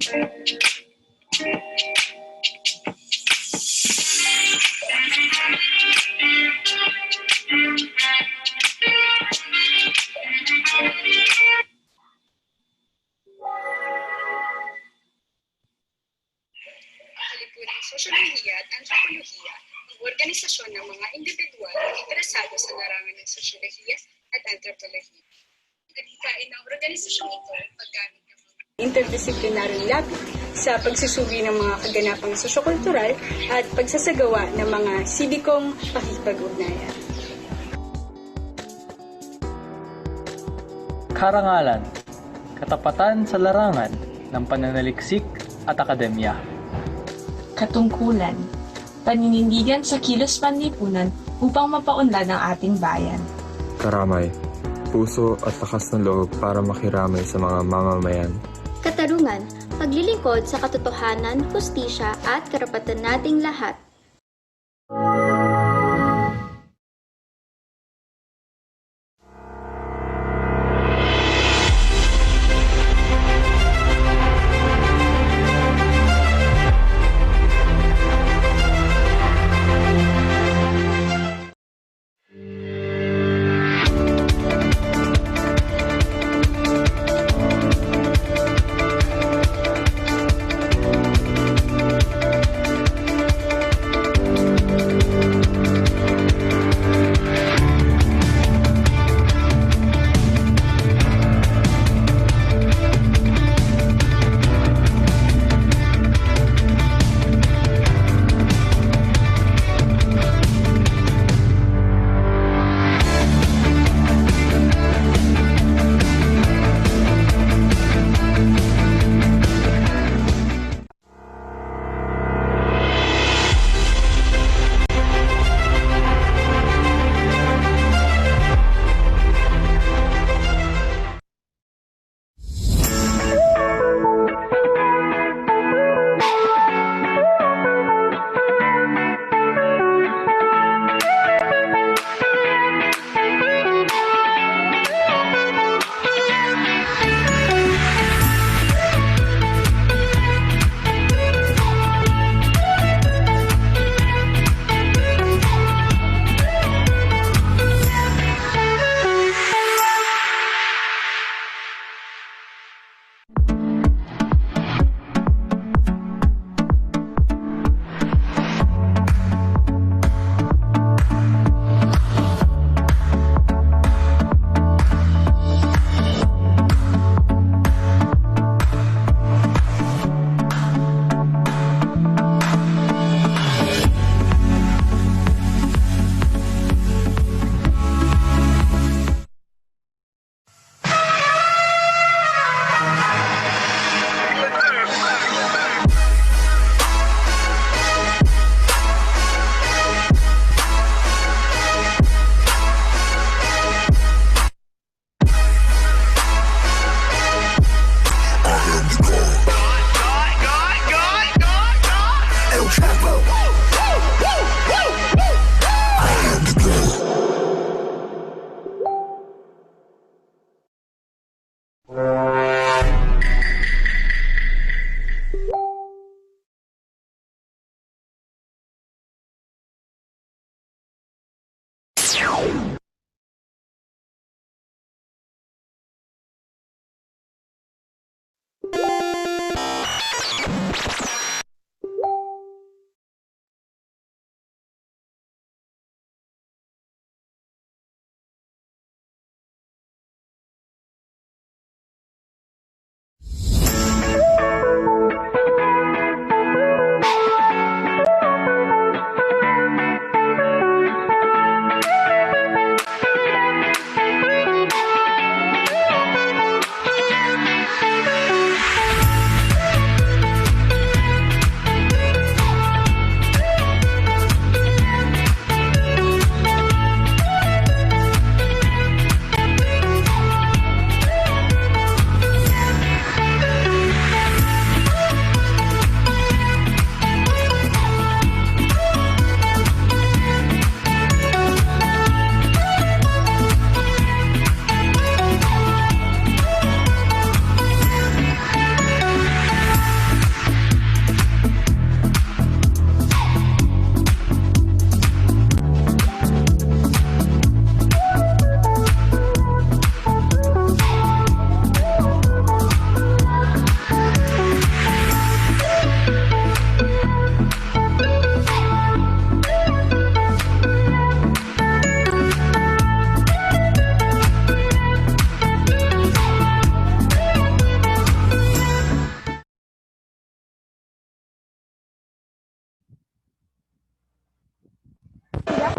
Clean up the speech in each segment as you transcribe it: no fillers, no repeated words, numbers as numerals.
Lipunang Sosyolohiya at Antropolohiya, ang organisasyon ng mga individual na interesado sa larangan ng Sosyolohiya at Antropolohiya. Nagkain ng organisasyong ito paggamit ng mga interdisciplinaryong labi sa pagsusubi ng mga kaganapang sosyokultural at pagsasagawa ng mga sibikong pakikipag-ugnayan. Karangalan, katapatan sa larangan ng pananaliksik at akademya. Katungkulan, paninindigan sa kilos panlipunan upang mapaunlad ang ating bayan. Karamay, puso at lakas ng loob para makiramay sa mga mamamayan. Katarungan, paglilingkod sa katotohanan, hustisya at karapatan nating lahat.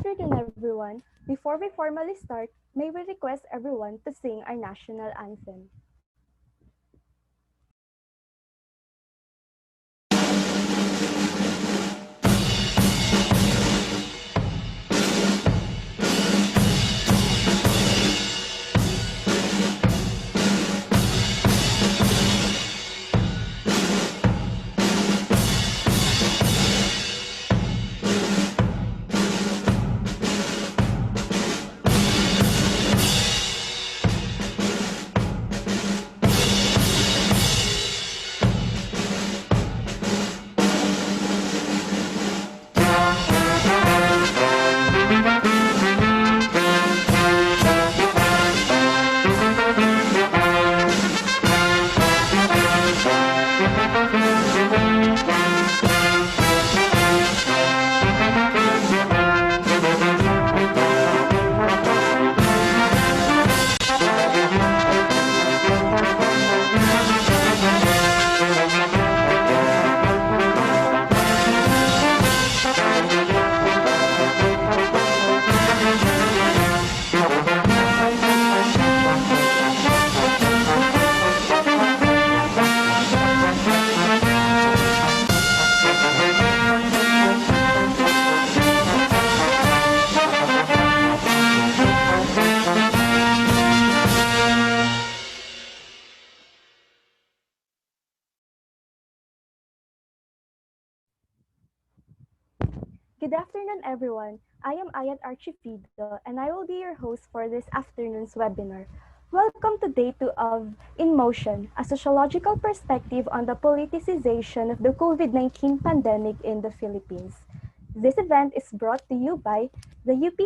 afternoon, everyone. Before we formally start, may we request everyone to sing our national anthem. Good afternoon, everyone. I am Ayat Archifido, and I will be your host for this afternoon's webinar. Welcome to Day 2 of In Motion, a sociological perspective on the politicization of the COVID-19 pandemic in the Philippines. This event is brought to you by the UP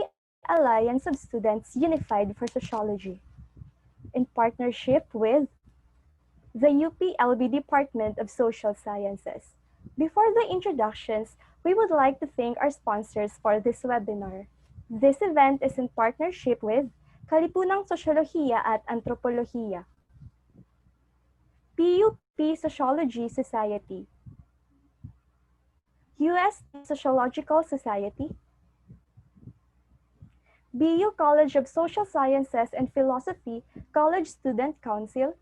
Alliance of Students Unified for Sociology, in partnership with the UPLB Department of Social Sciences. Before the introductions, we would like to thank our sponsors for this webinar. This event is in partnership with Kalipunang Sociologia at Antropologia, PUP Sociology Society, UST Sociological Society, BU College of Social Sciences and Philosophy College Student Council,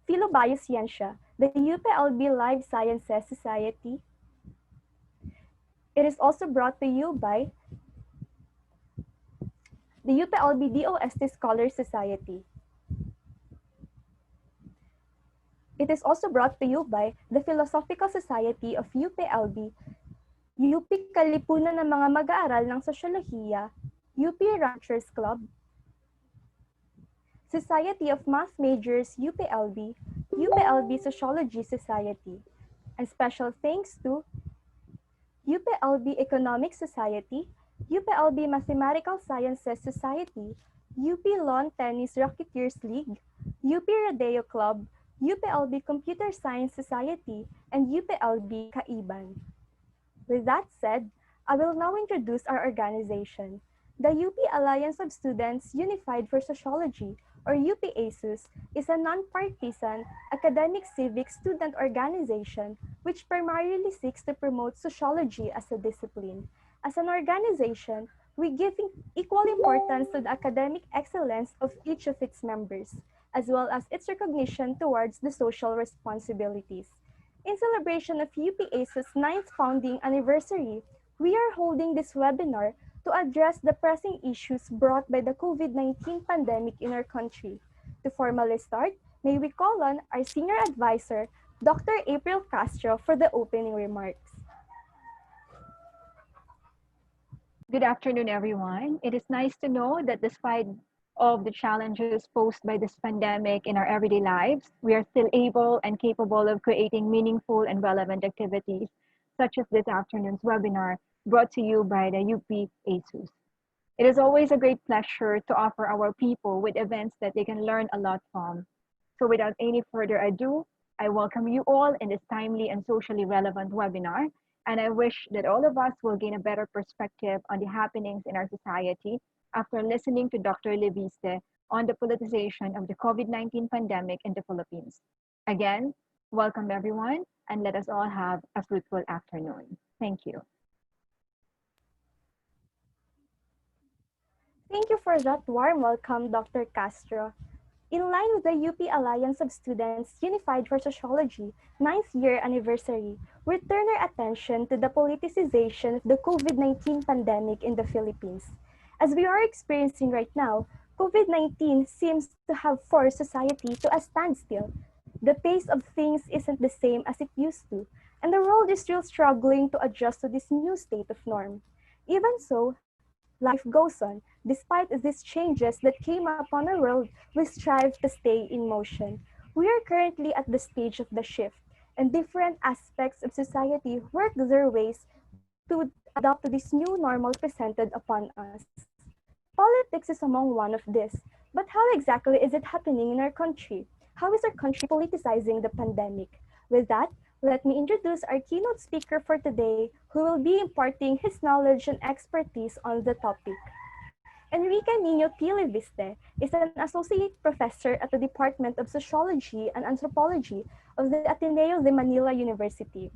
Filobioscientia, the UPLB Life Sciences Society. It is also brought to you by the UPLB DOST Scholar Society. It is also brought to you by the Philosophical Society of UPLB, UP Kalipunan ng mga mag-aaral ng Sosyolohiya, UP Ranchers Club, Society of Math Majors UPLB, UPLB Sociology Society, and special thanks to UPLB Economic Society, UPLB Mathematical Sciences Society, UP Lawn Tennis Racketeers League, UP Rodeo Club, UPLB Computer Science Society, and UPLB Kaiban. With that said, I will now introduce our organization. The UP Alliance of Students Unified for Sociology, or UP ASUS, is a non-partisan, academic civic student organization which primarily seeks to promote sociology as a discipline. As an organization, we give equal importance to the academic excellence of each of its members, as well as its recognition towards the social responsibilities. In celebration of UP ASUS' 9th founding anniversary, we are holding this webinar to address the pressing issues brought by the COVID-19 pandemic in our country. To formally start, may we call on our Senior Advisor, Dr. April Castro, for the opening remarks. Good afternoon, everyone. It is nice to know that despite of the challenges posed by this pandemic in our everyday lives, we are still able and capable of creating meaningful and relevant activities, such as this afternoon's webinar brought to you by the UP ASUS. It is always a great pleasure to offer our people with events that they can learn a lot from. So without any further ado, I welcome you all in this timely and socially relevant webinar, and I wish that all of us will gain a better perspective on the happenings in our society after listening to Dr. Leviste on the politicization of the COVID-19 pandemic in the Philippines. Again, welcome everyone, and let us all have a fruitful afternoon. Thank you. Thank you for that warm welcome, Dr. Castro. In line with the UP Alliance of Students Unified for Sociology 9th year anniversary, we turn our attention to the politicization of the COVID-19 pandemic in the Philippines. As we are experiencing right now, COVID-19 seems to have forced society to a standstill. The pace of things isn't the same as it used to, and the world is still struggling to adjust to this new state of norm. Even so, life goes on. Despite these changes that came upon our world, we strive to stay in motion. We are currently at the stage of the shift, and different aspects of society work their ways to adapt to this new normal presented upon us. Politics is among one of this. But how exactly is it happening in our country? How is our country politicizing the pandemic? With that, let me introduce our keynote speaker for today, who will be imparting his knowledge and expertise on the topic. Enrique Niño Piliviste is an associate professor at the Department of Sociology and Anthropology of the Ateneo de Manila University.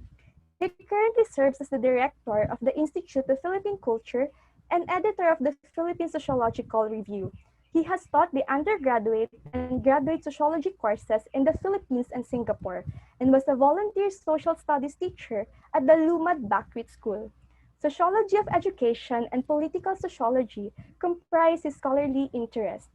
He currently serves as the director of the Institute of Philippine Culture and editor of the Philippine Sociological Review. He has taught the undergraduate and graduate sociology courses in the Philippines and Singapore, and was a volunteer social studies teacher at the Lumad Bakwit School. Sociology of education and political sociology comprise his scholarly interest.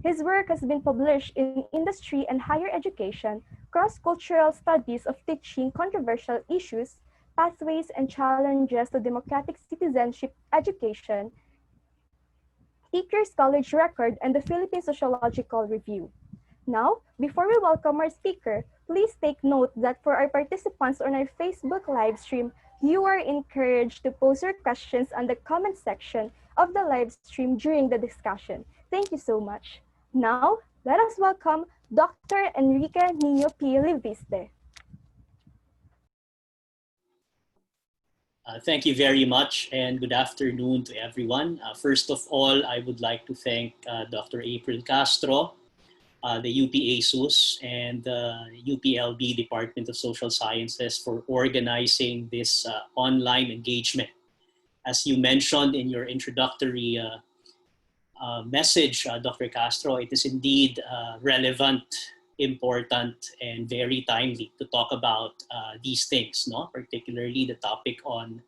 His work has been published in industry and higher education, cross-cultural studies of teaching controversial issues, pathways and challenges to democratic citizenship education, Teacher's College Record, and the Philippine Sociological Review. Now, before we welcome our speaker, please take note that for our participants on our Facebook live stream, you are encouraged to post your questions on the comment section of the live stream during the discussion. Thank you so much. Now, let us welcome Dr. Enrique Niño P. Liviste. Thank you very much and good afternoon to everyone. First of all, I would like to thank Dr. April Castro, the UP ASUS, and the UPLB Department of Social Sciences for organizing this online engagement. As you mentioned in your introductory message, Dr. Castro, it is indeed relevant, important, and very timely to talk about these things, no? Particularly the topic on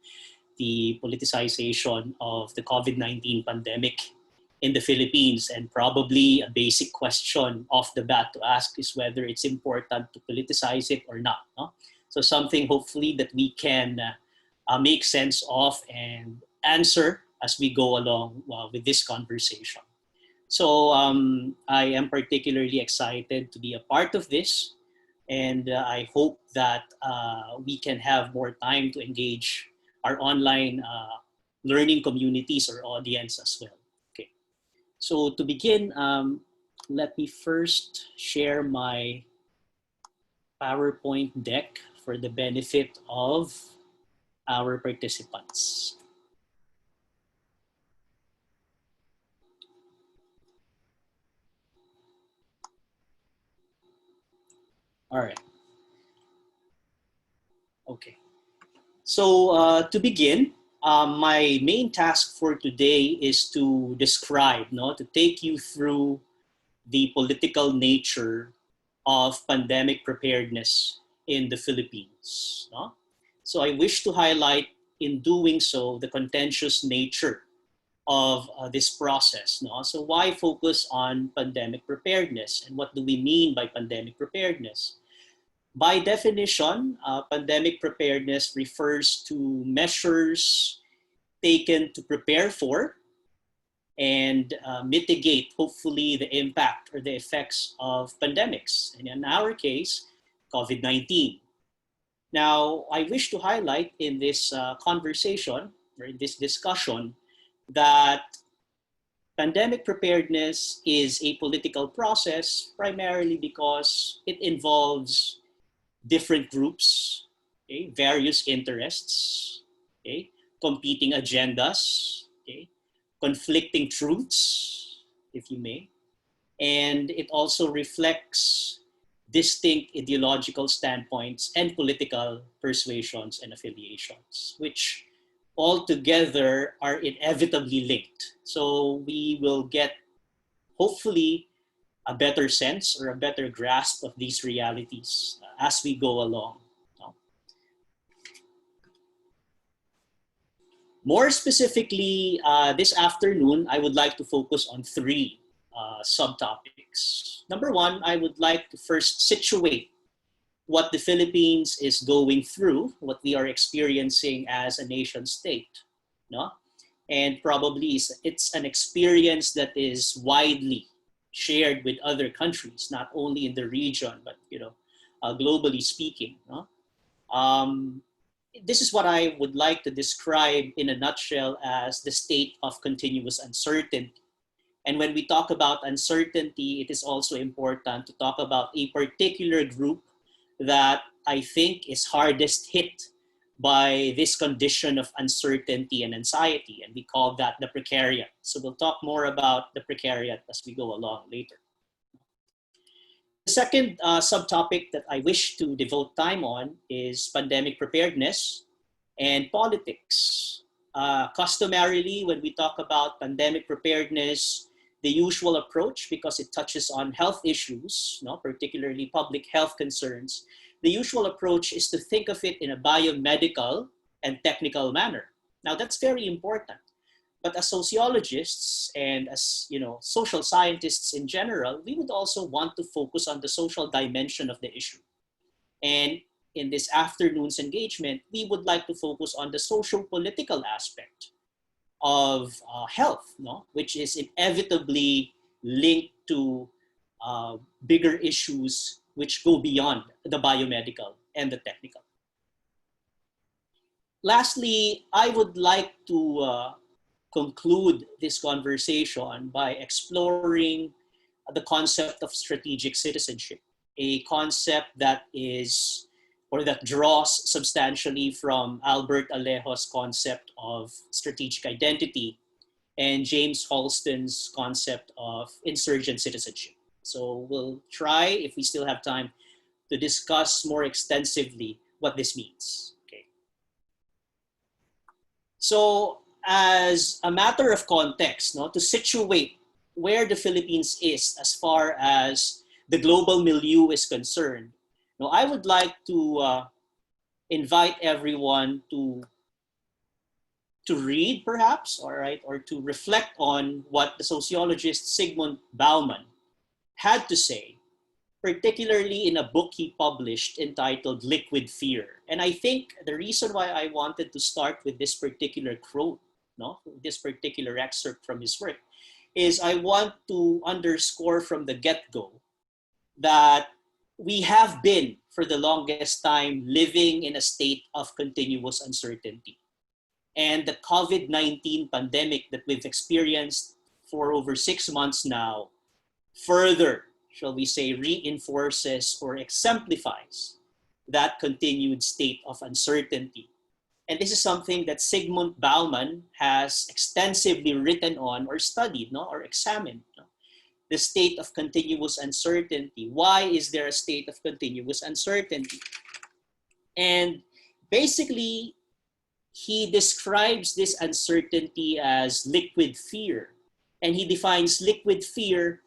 the politicization of the COVID-19 pandemic in the Philippines. And probably a basic question off the bat to ask is whether it's important to politicize it or not. No? So something hopefully that we can make sense of and answer as we go along with this conversation. So I am particularly excited to be a part of this, and I hope that we can have more time to engage our online learning communities or audience as well. Okay, so to begin, let me first share my PowerPoint deck for the benefit of our participants. All right. Okay. So to begin, my main task for today is to describe, no, to take you through the political nature of pandemic preparedness in the Philippines. No? So I wish to highlight in doing so the contentious nature of this process. No? So why focus on pandemic preparedness, and what do we mean by pandemic preparedness? By definition, pandemic preparedness refers to measures taken to prepare for and mitigate, hopefully, the impact or the effects of pandemics, and in our case, COVID-19. Now, I wish to highlight in this conversation or in this discussion that pandemic preparedness is a political process primarily because it involves different groups, okay, various interests, okay, competing agendas, okay, conflicting truths, if you may, and it also reflects distinct ideological standpoints and political persuasions and affiliations, which all together are inevitably linked. So we will get, hopefully, a better sense or a better grasp of these realities as we go along. More specifically, this afternoon, I would like to focus on three subtopics. Number one, I would like to first situate what the Philippines is going through, what we are experiencing as a nation state, no? And probably it's an experience that is widely shared with other countries, not only in the region, but globally speaking, no? This is what I would like to describe in a nutshell as the state of continuous uncertainty. And when we talk about uncertainty, it is also important to talk about a particular group that I think is hardest hit by this condition of uncertainty and anxiety, and we call that the precariat. So we'll talk more about the precariat as we go along later. The second subtopic that I wish to devote time on is pandemic preparedness and politics. Customarily, when we talk about pandemic preparedness, the usual approach, because it touches on health issues, particularly public health concerns, the usual approach is to think of it in a biomedical and technical manner. Now, that's very important. But as sociologists and as social scientists in general, we would also want to focus on the social dimension of the issue. And in this afternoon's engagement, we would like to focus on the social political aspect of health, which is inevitably linked to bigger issues which go beyond the biomedical and the technical. Lastly, I would like to conclude this conversation by exploring the concept of strategic citizenship, a concept that is, or that draws substantially from Albert Alejo's concept of strategic identity and James Holston's concept of insurgent citizenship. So we'll try, if we still have time, to discuss more extensively what this means. Okay. So, as a matter of context, to situate where the Philippines is as far as the global milieu is concerned, I would like to invite everyone to read, perhaps, or to reflect on what the sociologist Zygmunt Bauman had to say, particularly in a book he published entitled Liquid Fear. And I think the reason why I wanted to start with this particular quote, this particular excerpt from his work, is I want to underscore from the get-go that we have been, for the longest time, living in a state of continuous uncertainty. And the COVID-19 pandemic that we've experienced for over 6 months now further, shall we say, reinforces or exemplifies that continued state of uncertainty. And this is something that Zygmunt Bauman has extensively written on or studied, or examined. The state of continuous uncertainty. Why is there a state of continuous uncertainty? And basically, he describes this uncertainty as liquid fear. And he defines liquid fear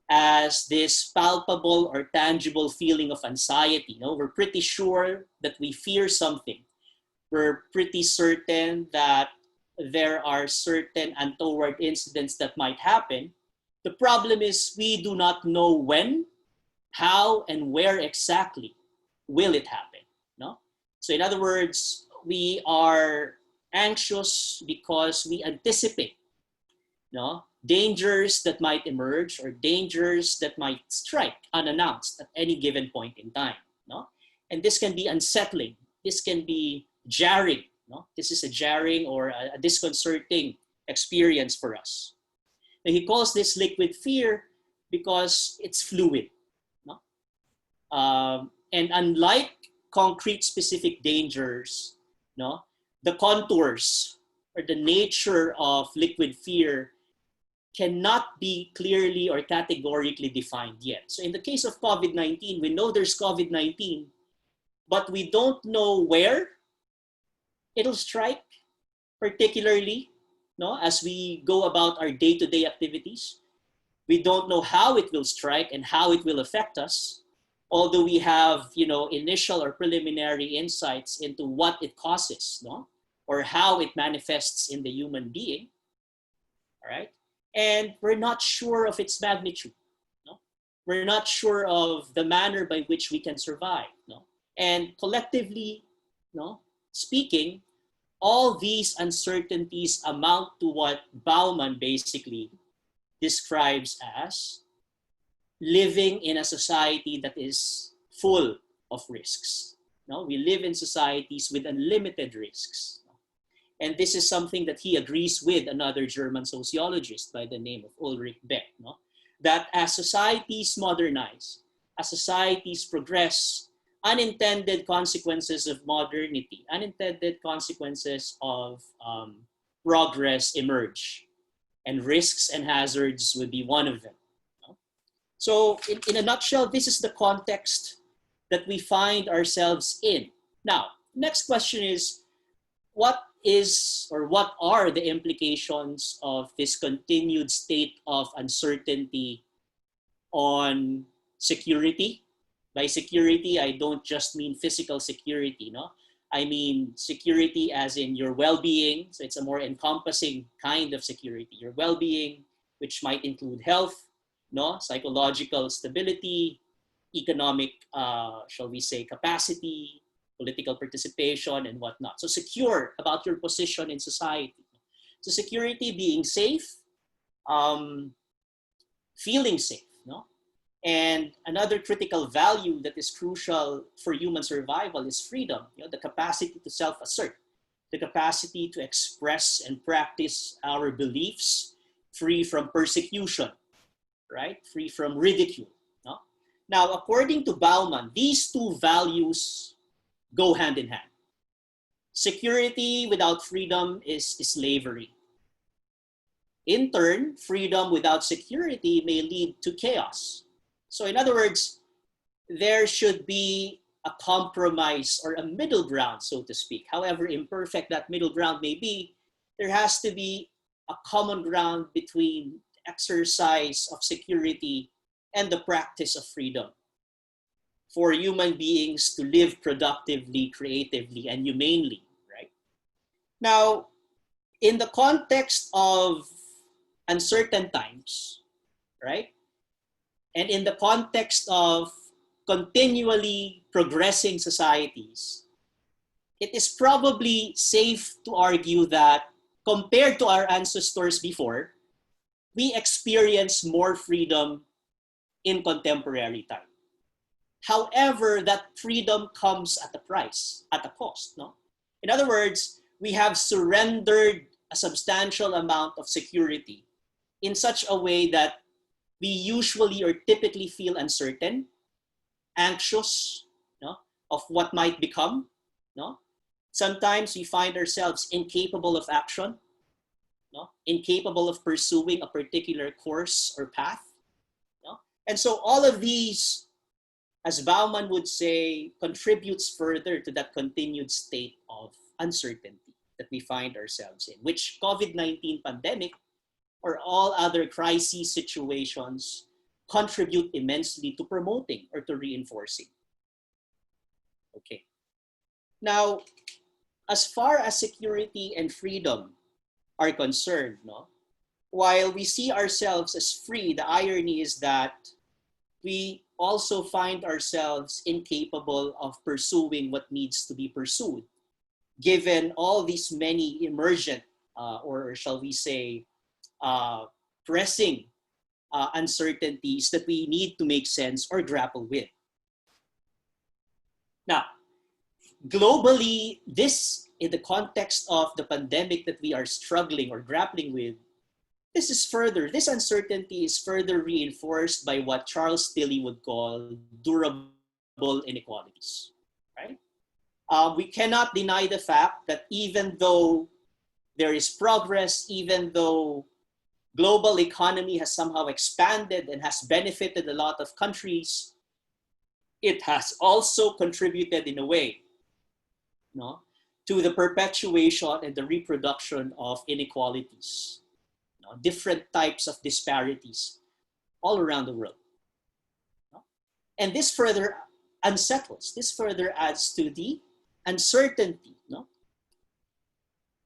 as this palpable or tangible feeling of anxiety. We're pretty sure that we fear something. We're pretty certain that there are certain untoward incidents that might happen. The problem is we do not know when, how, and where exactly will it happen. So in other words, we are anxious because we anticipate dangers that might emerge or dangers that might strike unannounced at any given point in time. And this can be unsettling. This can be jarring. This is a jarring or a disconcerting experience for us. And he calls this liquid fear because it's fluid. And unlike concrete specific dangers, the contours or the nature of liquid fear cannot be clearly or categorically defined yet. So in the case of COVID-19, we know there's COVID-19, but we don't know where it'll strike, particularly no, as we go about our day-to-day activities. We don't know how it will strike and how it will affect us, although we have initial or preliminary insights into what it causes, no? Or how it manifests in the human being, all right? And we're not sure of its magnitude, no? We're not sure of the manner by which we can survive, no? And collectively, no, speaking, all these uncertainties amount to what Bauman basically describes as living in a society that is full of risks. No? We live in societies with unlimited risks. And this is something that he agrees with another German sociologist by the name of Ulrich Beck, no? That as societies modernize, as societies progress, unintended consequences of modernity, unintended consequences of progress emerge. And risks and hazards would be one of them. No? So in a nutshell, this is the context that we find ourselves in. Now, next question is, what are the implications of this continued state of uncertainty on security? By security, I don't just mean physical security, no? I mean security as in your well-being. So it's a more encompassing kind of security. Your well-being, which might include health, no, psychological stability, economic, shall we say, capacity, political participation, and whatnot. So secure about your position in society. So security, being safe, feeling safe, no? And another critical value that is crucial for human survival is freedom, the capacity to self-assert, the capacity to express and practice our beliefs free from persecution, right? Free from ridicule. No? Now, according to Bauman, these two values go hand in hand. Security without freedom is slavery. In turn, freedom without security may lead to chaos. So in other words, there should be a compromise or a middle ground, so to speak. However imperfect that middle ground may be, there has to be a common ground between exercise of security and the practice of freedom for human beings to live productively, creatively, and humanely, right? Now, in the context of uncertain times, right? And in the context of continually progressing societies, it is probably safe to argue that compared to our ancestors before, we experience more freedom in contemporary time. However, that freedom comes at a price, at a cost. No? In other words, we have surrendered a substantial amount of security in such a way that we usually or typically feel uncertain, anxious, no, of what might become. No? Sometimes we find ourselves incapable of action, no? Incapable of pursuing a particular course or path. No? And so all of these, as Bauman would say, contributes further to that continued state of uncertainty that we find ourselves in, which COVID-19 pandemic or all other crisis situations contribute immensely to promoting or to reinforcing. Okay. Now, as far as security and freedom are concerned, no, while we see ourselves as free, the irony is that we also find ourselves incapable of pursuing what needs to be pursued, given all these many emergent, or shall we say, pressing uncertainties that we need to make sense or grapple with. Now, globally, this, in the context of the pandemic that we are struggling or grappling with, this uncertainty is further reinforced by what Charles Tilly would call durable inequalities, right? We cannot deny the fact that even though there is progress, even though global economy has somehow expanded and has benefited a lot of countries, it has also contributed in a way, no, to the perpetuation and the reproduction of inequalities, different types of disparities all around the world. And this further unsettles, this further adds to the uncertainty.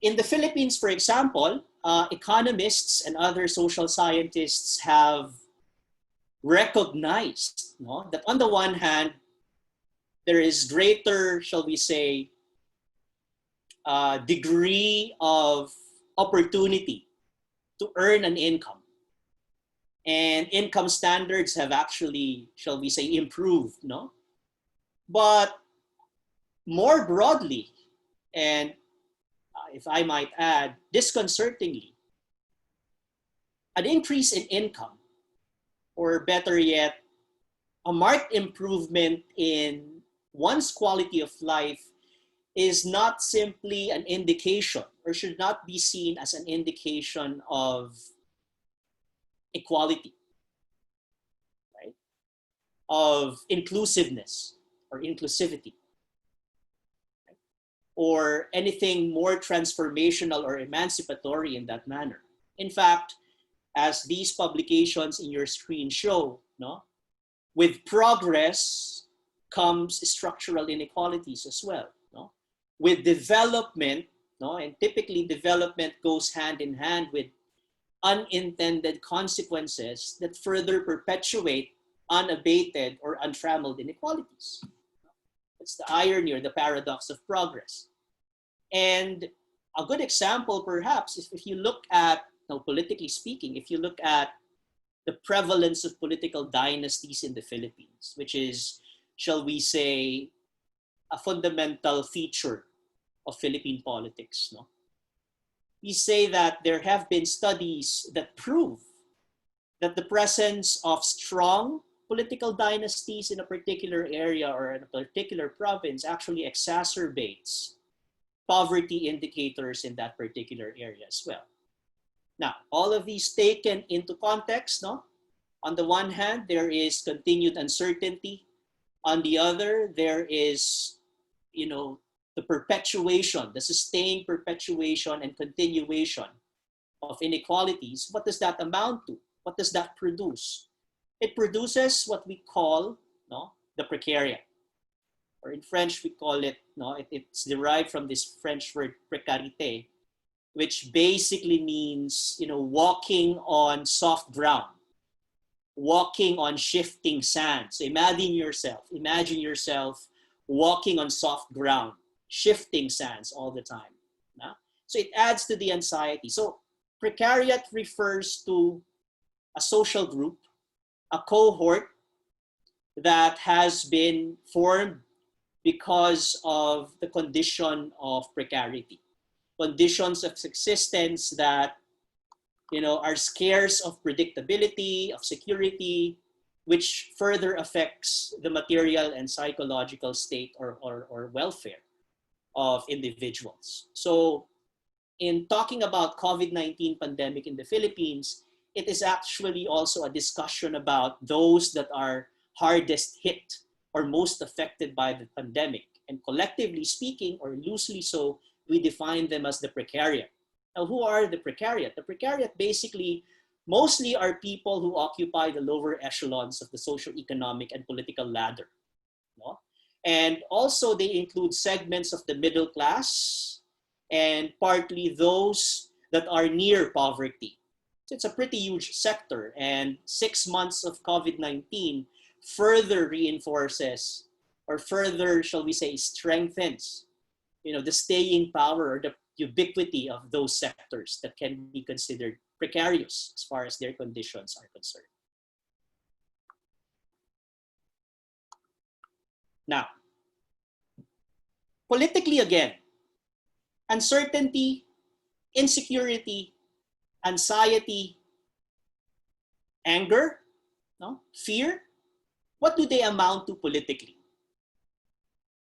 In the Philippines, for example, economists and other social scientists have recognized that on the one hand, there is greater, shall we say, degree of opportunity to earn an income. And income standards have actually, shall we say, improved, But more broadly, and if I might add, disconcertingly, an increase in income, or better yet, a marked improvement in one's quality of life is not simply an indication, or should not be seen as an indication of equality, right? Of inclusiveness or inclusivity, right? Or anything more transformational or emancipatory in that manner. In fact, as these publications in your screen show, with progress comes structural inequalities as well. With development, and typically development goes hand in hand with unintended consequences that further perpetuate unabated or untrammeled inequalities. It's the irony or the paradox of progress. And a good example, perhaps, is if you look at, politically speaking, if you look at the prevalence of political dynasties in the Philippines, which is, shall we say, a fundamental feature of Philippine politics. We say that there have been studies that prove that the presence of strong political dynasties in a particular area or in a particular province actually exacerbates poverty indicators in that particular area as well. Now, all of these taken into context, on the one hand, there is continued uncertainty. On the other, there is, the perpetuation, the sustained perpetuation and continuation of inequalities. What does that amount to? What does that produce? It produces what we call the precariat. Or in French, we call it, it's derived from this French word précarité, which basically means, walking on soft ground, walking on shifting sand. So imagine yourself walking on soft ground, shifting sands all the time. So it adds to the anxiety. So precariat refers to a social group, a cohort that has been formed because of the condition of precarity, conditions of existence that are scarce of predictability, of security, which further affects the material and psychological state or welfare of individuals. So in talking about COVID-19 pandemic in the Philippines, it is actually also a discussion about those that are hardest hit or most affected by the pandemic. And collectively speaking, or loosely so, we define them as the precariat. Now, who are the precariat? The precariat basically mostly are people who occupy the lower echelons of the socio-economic and political ladder. And also they include segments of the middle class and partly those that are near poverty. So it's a pretty huge sector, and 6 months of COVID-19 further reinforces or further, shall we say, strengthens the staying power or the ubiquity of those sectors that can be considered precarious as far as their conditions are concerned. Now, politically again, uncertainty, insecurity, anxiety, anger, fear, what do they amount to politically?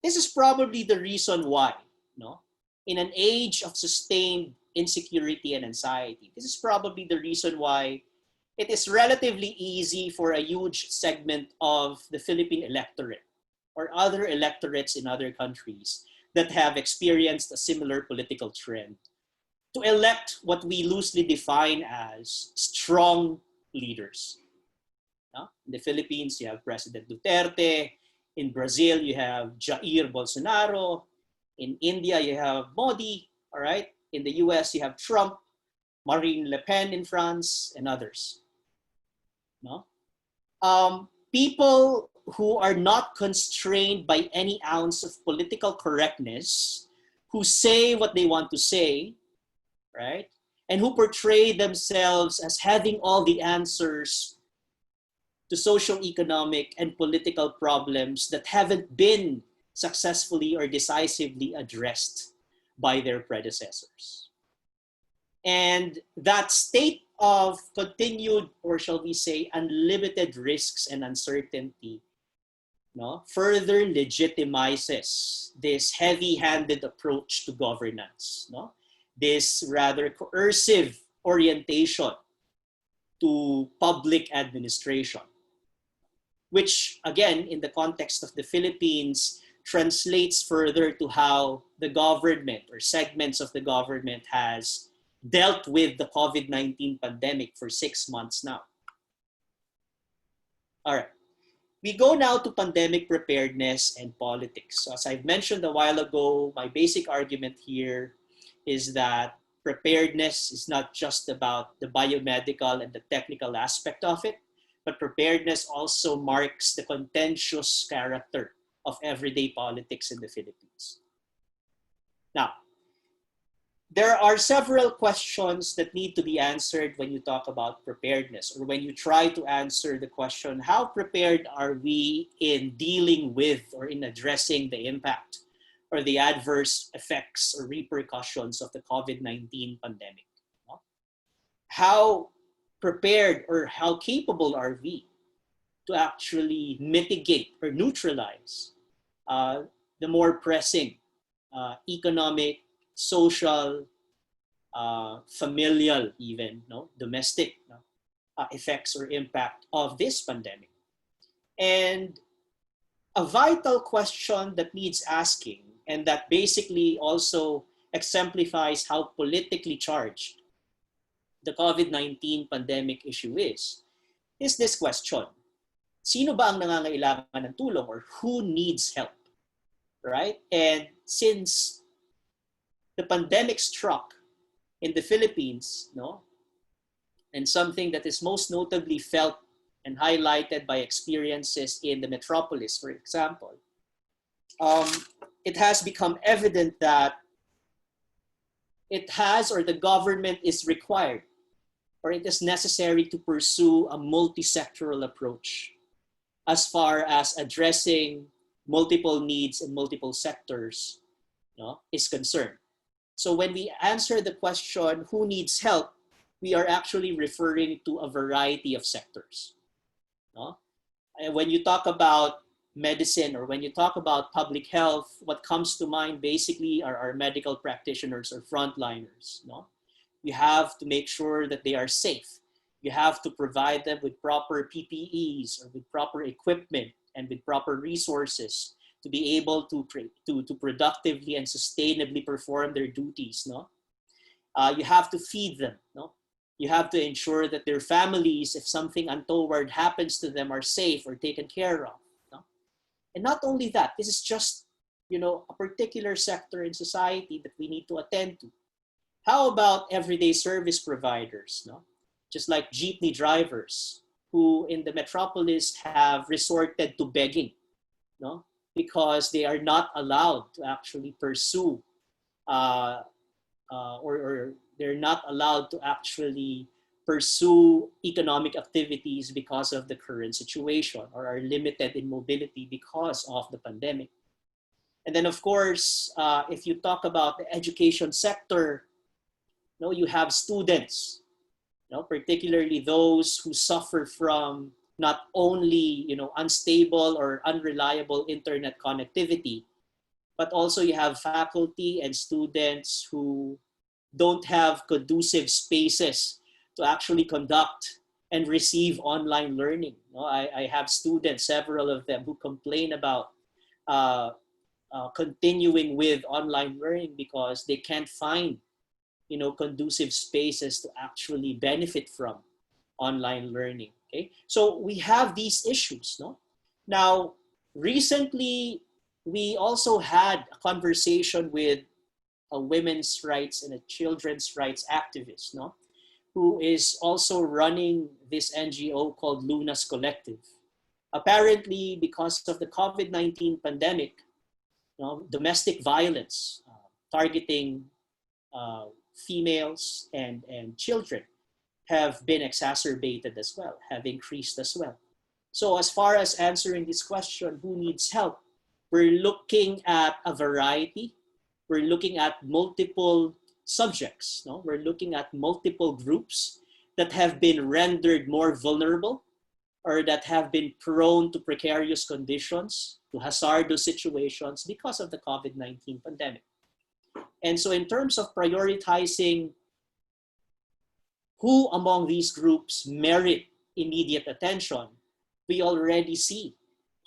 This is probably the reason why, in an age of sustained insecurity and anxiety, this is probably the reason why it is relatively easy for a huge segment of the Philippine electorate or other electorates in other countries that have experienced a similar political trend to elect what we loosely define as strong leaders. In the Philippines, you have President Duterte. In Brazil, you have Jair Bolsonaro. In India, you have Modi. All right. In the US, you have Trump, Marine Le Pen in France, and others. No? People who are not constrained by any ounce of political correctness, who say what they want to say, right? And who portray themselves as having all the answers to social, economic, and political problems that haven't been successfully or decisively addressed by their predecessors. And that state of continued, or shall we say, unlimited risks and uncertainty, further legitimizes this heavy-handed approach to governance, this rather coercive orientation to public administration, which again, in the context of the Philippines, translates further to how the government or segments of the government has dealt with the COVID-19 pandemic for 6 months now. All right. We go now to pandemic preparedness and politics. So as I've mentioned a while ago, my basic argument here is that preparedness is not just about the biomedical and the technical aspect of it, but preparedness also marks the contentious character of everyday politics in the Philippines. Now, there are several questions that need to be answered when you talk about preparedness, or when you try to answer the question, how prepared are we in dealing with or in addressing the impact or the adverse effects or repercussions of the COVID-19 pandemic? How prepared or how capable are we to actually mitigate or neutralize the more pressing economic, social, familial, even domestic effects or impact of this pandemic? And a vital question that needs asking, and that basically also exemplifies how politically charged the COVID-19 pandemic issue is this question: sino ba ang nangangailangan ng tulong, or who needs help? Right? And since the pandemic struck in the Philippines, and something that is most notably felt and highlighted by experiences in the metropolis, for example, it has become evident that it has, or the government is required, or it is necessary to pursue a multi-sectoral approach as far as addressing multiple needs in multiple sectors is concerned. So when we answer the question, who needs help, we are actually referring to a variety of sectors. And when you talk about medicine, or when you talk about public health, what comes to mind basically are our medical practitioners or frontliners. You have to make sure that they are safe. You have to provide them with proper PPEs, or with proper equipment and with proper resources to be able to productively and sustainably perform their duties. You have to feed them. You have to ensure that their families, if something untoward happens to them, are safe or taken care of. And not only that, this is just a particular sector in society that we need to attend to. How about everyday service providers? Just like jeepney drivers, who in the metropolis have resorted to begging, because they are not allowed to actually pursue or they're not allowed to actually pursue economic activities because of the current situation, or are limited in mobility because of the pandemic. And then, of course, if you talk about the education sector, you have students, particularly those who suffer from not only unstable or unreliable internet connectivity, but also you have faculty and students who don't have conducive spaces to actually conduct and receive online learning. I have students, several of them, who complain about continuing with online learning because they can't find, conducive spaces to actually benefit from online learning. Okay, so we have these issues. No, now recently we also had a conversation with a women's rights and a children's rights activist, no, who is also running this NGO called Luna's Collective. Apparently, because of the COVID-19 pandemic, domestic violence targeting females and children have been exacerbated as well, have increased as well. So as far as answering this question, who needs help? We're looking at a variety. We're looking at multiple subjects. No? We're looking at multiple groups that have been rendered more vulnerable or that have been prone to precarious conditions, to hazardous situations because of the COVID-19 pandemic. And so in terms of prioritizing who among these groups merit immediate attention, we already see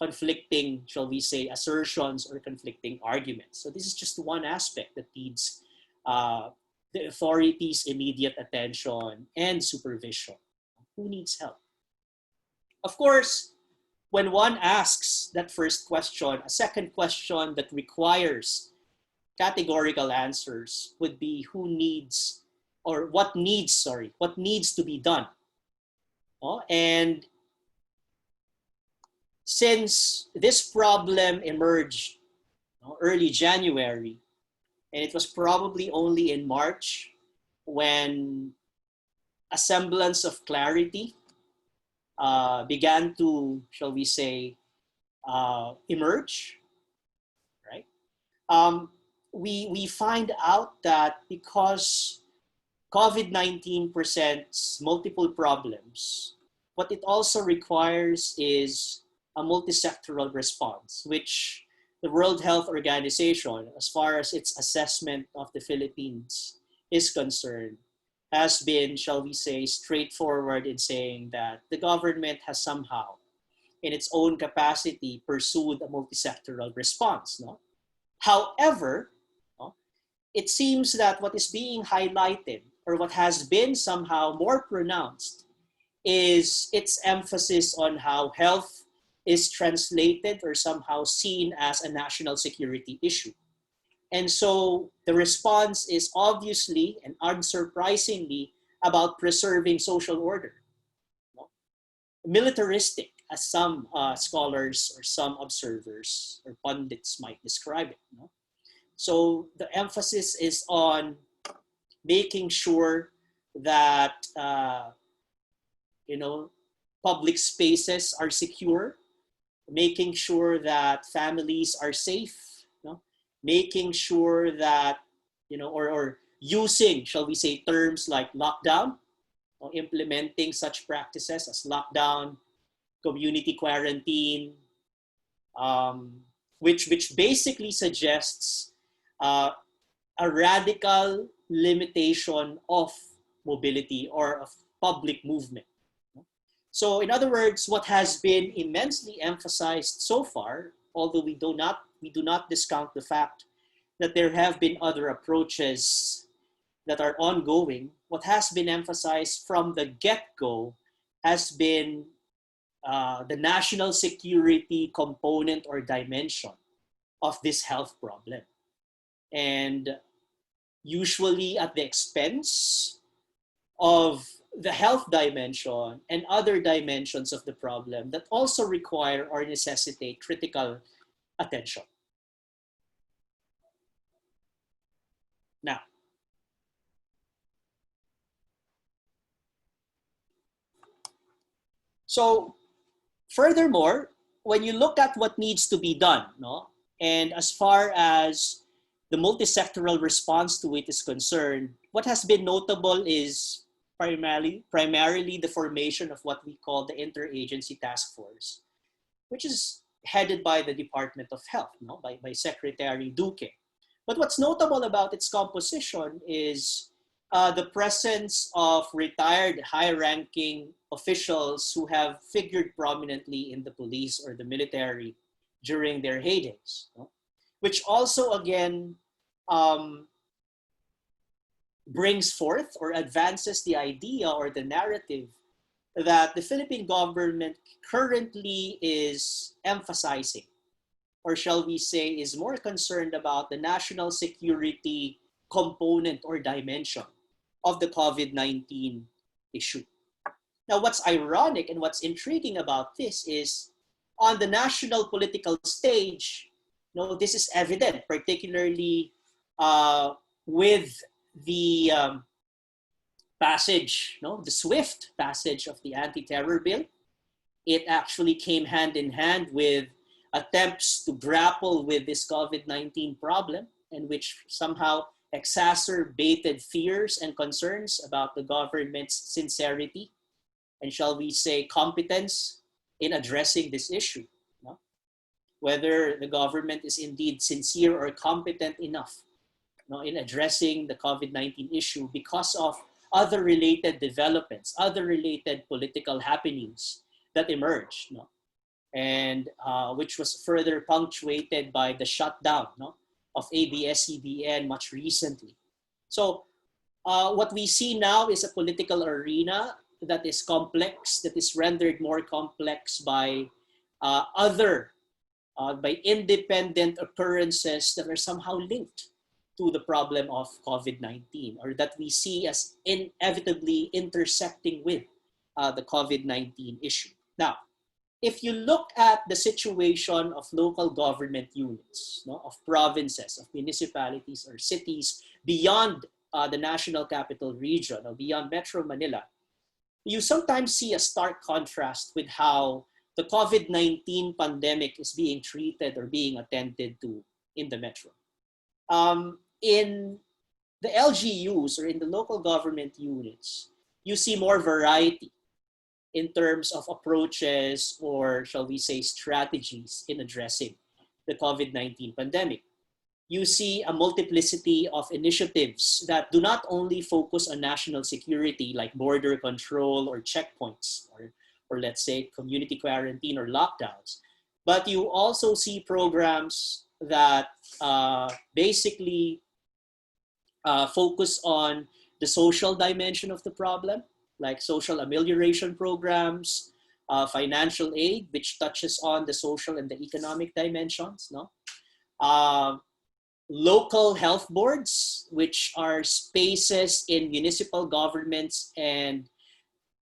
conflicting, shall we say, assertions or conflicting arguments. So this is just one aspect that needs the authorities' immediate attention and supervision. Who needs help? Of course, when one asks that first question, a second question that requires categorical answers would be who needs, or what needs to be done. And since this problem emerged early January, and it was probably only in March when a semblance of clarity began to, shall we say, emerge, right? We find out that because COVID-19 presents multiple problems, what it also requires is a multisectoral response, which the World Health Organization, as far as its assessment of the Philippines is concerned, has been, shall we say, straightforward in saying that the government has somehow, in its own capacity, pursued a multisectoral response. No? However, it seems that what is being highlighted, or what has been somehow more pronounced, is its emphasis on how health is translated or somehow seen as a national security issue. And so the response is obviously and unsurprisingly about preserving social order. Militaristic, as some scholars or some observers or pundits might describe it. So the emphasis is on making sure that public spaces are secure, making sure that families are safe, making sure that, or using, shall we say, terms like lockdown, or implementing such practices as lockdown, community quarantine, which basically suggests a radical limitation of mobility or of public movement. So in other words, what has been immensely emphasized so far, although we do not discount the fact that there have been other approaches that are ongoing, what has been emphasized from the get-go has been the national security component or dimension of this health problem. And usually at the expense of the health dimension and other dimensions of the problem that also require or necessitate critical attention. Now, so furthermore, when you look at what needs to be done, and as far as the multisectoral response to it is concerned, what has been notable is primarily the formation of what we call the Interagency Task Force, which is headed by the Department of Health, by Secretary Duque. But what's notable about its composition is the presence of retired high-ranking officials who have figured prominently in the police or the military during their heydays. which also again um, brings forth or advances the idea or the narrative that the Philippine government currently is emphasizing, or shall we say, is more concerned about the national security component or dimension of the COVID-19 issue. Now, what's ironic and what's intriguing about this is on the national political stage, this is evident, particularly with the passage, the swift passage of the anti-terror bill. It actually came hand in hand with attempts to grapple with this COVID-19 problem, and which somehow exacerbated fears and concerns about the government's sincerity and, shall we say, competence in addressing this issue. Whether the government is indeed sincere or competent enough in addressing the COVID-19 issue because of other related developments, other related political happenings that emerged, and which was further punctuated by the shutdown of ABS-CBN much recently. So what we see now is a political arena that is complex, that is rendered more complex by by independent occurrences that are somehow linked to the problem of COVID-19, or that we see as inevitably intersecting with the COVID-19 issue. Now, if you look at the situation of local government units, of provinces, of municipalities or cities beyond the national capital region or beyond Metro Manila, you sometimes see a stark contrast with how the COVID-19 pandemic is being treated or being attended to in the metro. In the LGUs or in the local government units, you see more variety in terms of approaches or, shall we say, strategies in addressing the COVID-19 pandemic. You see a multiplicity of initiatives that do not only focus on national security like border control or checkpoints or let's say community quarantine or lockdowns, but you also see programs that basically focus on the social dimension of the problem, like social amelioration programs, financial aid, which touches on the social and the economic dimensions, local health boards, which are spaces in municipal governments and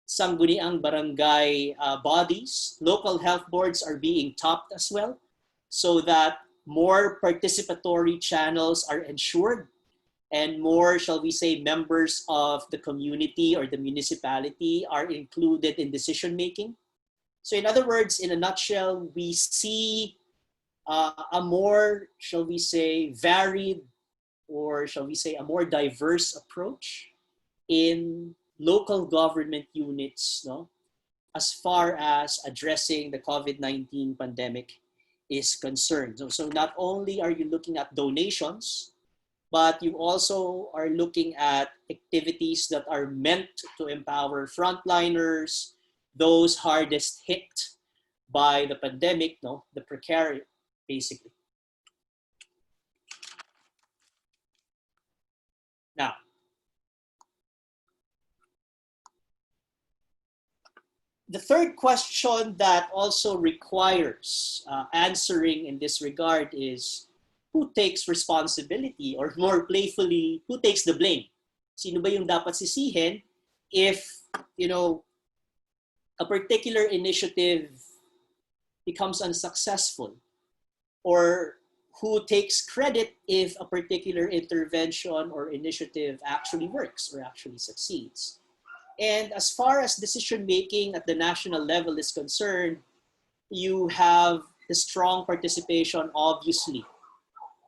sangguniang barangay bodies. Local health boards are being topped as well, so that more participatory channels are ensured and more, shall we say, members of the community or the municipality are included in decision making. So in other words, in a nutshell, we see a more, shall we say, varied, or shall we say, a more diverse approach in local government units, as far as addressing the COVID-19 pandemic is concerned. So not only are you looking at donations, but you also are looking at activities that are meant to empower frontliners, those hardest hit by the pandemic, the precarious, basically. Now, the third question that also requires answering in this regard is, who takes responsibility, or more playfully, who takes the blame? Sino ba yung dapat sisihin if, a particular initiative becomes unsuccessful? Or who takes credit if a particular intervention or initiative actually works or actually succeeds? And as far as decision-making at the national level is concerned, you have the strong participation, obviously,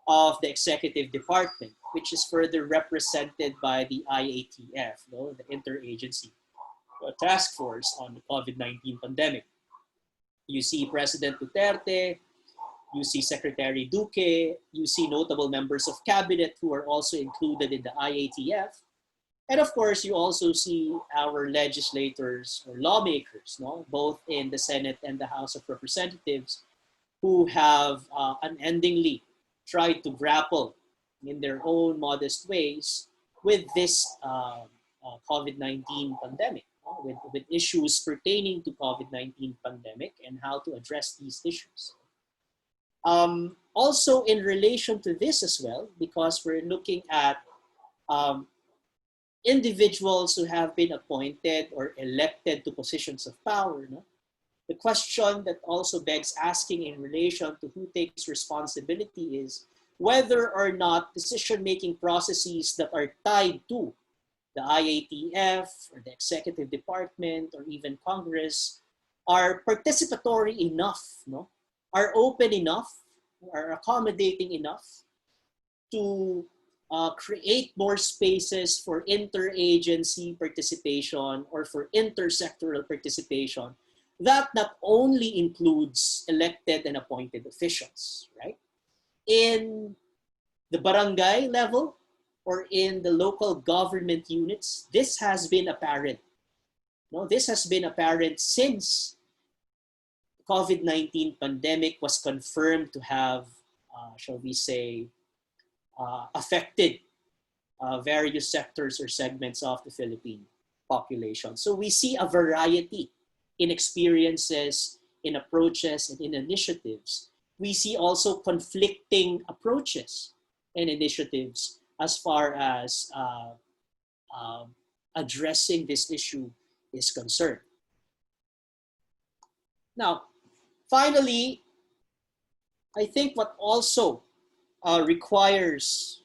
of the executive department, which is further represented by the IATF, the Interagency Task Force on the COVID-19 pandemic. You see President Duterte, you see Secretary Duque, you see notable members of cabinet who are also included in the IATF. And of course, you also see our legislators or lawmakers, both in the Senate and the House of Representatives, who have unendingly tried to grapple in their own modest ways with this COVID-19 pandemic, with issues pertaining to COVID-19 pandemic and how to address these issues. Also in relation to this as well, because we're looking at individuals who have been appointed or elected to positions of power, no? The question that also begs asking in relation to who takes responsibility is whether or not decision-making processes that are tied to the IATF or the executive department or even Congress are participatory enough, no? Are open enough, are accommodating enough to create more spaces for interagency participation or for intersectoral participation that not only includes elected and appointed officials, right? In the barangay level or in the local government units, this has been apparent. No, this has been apparent since the COVID-19 pandemic was confirmed to have, shall we say, affected various sectors or segments of the Philippine population. So we see a variety in experiences, in approaches, and in initiatives. We see also conflicting approaches and initiatives as far as addressing this issue is concerned. Now, finally, I think what also requires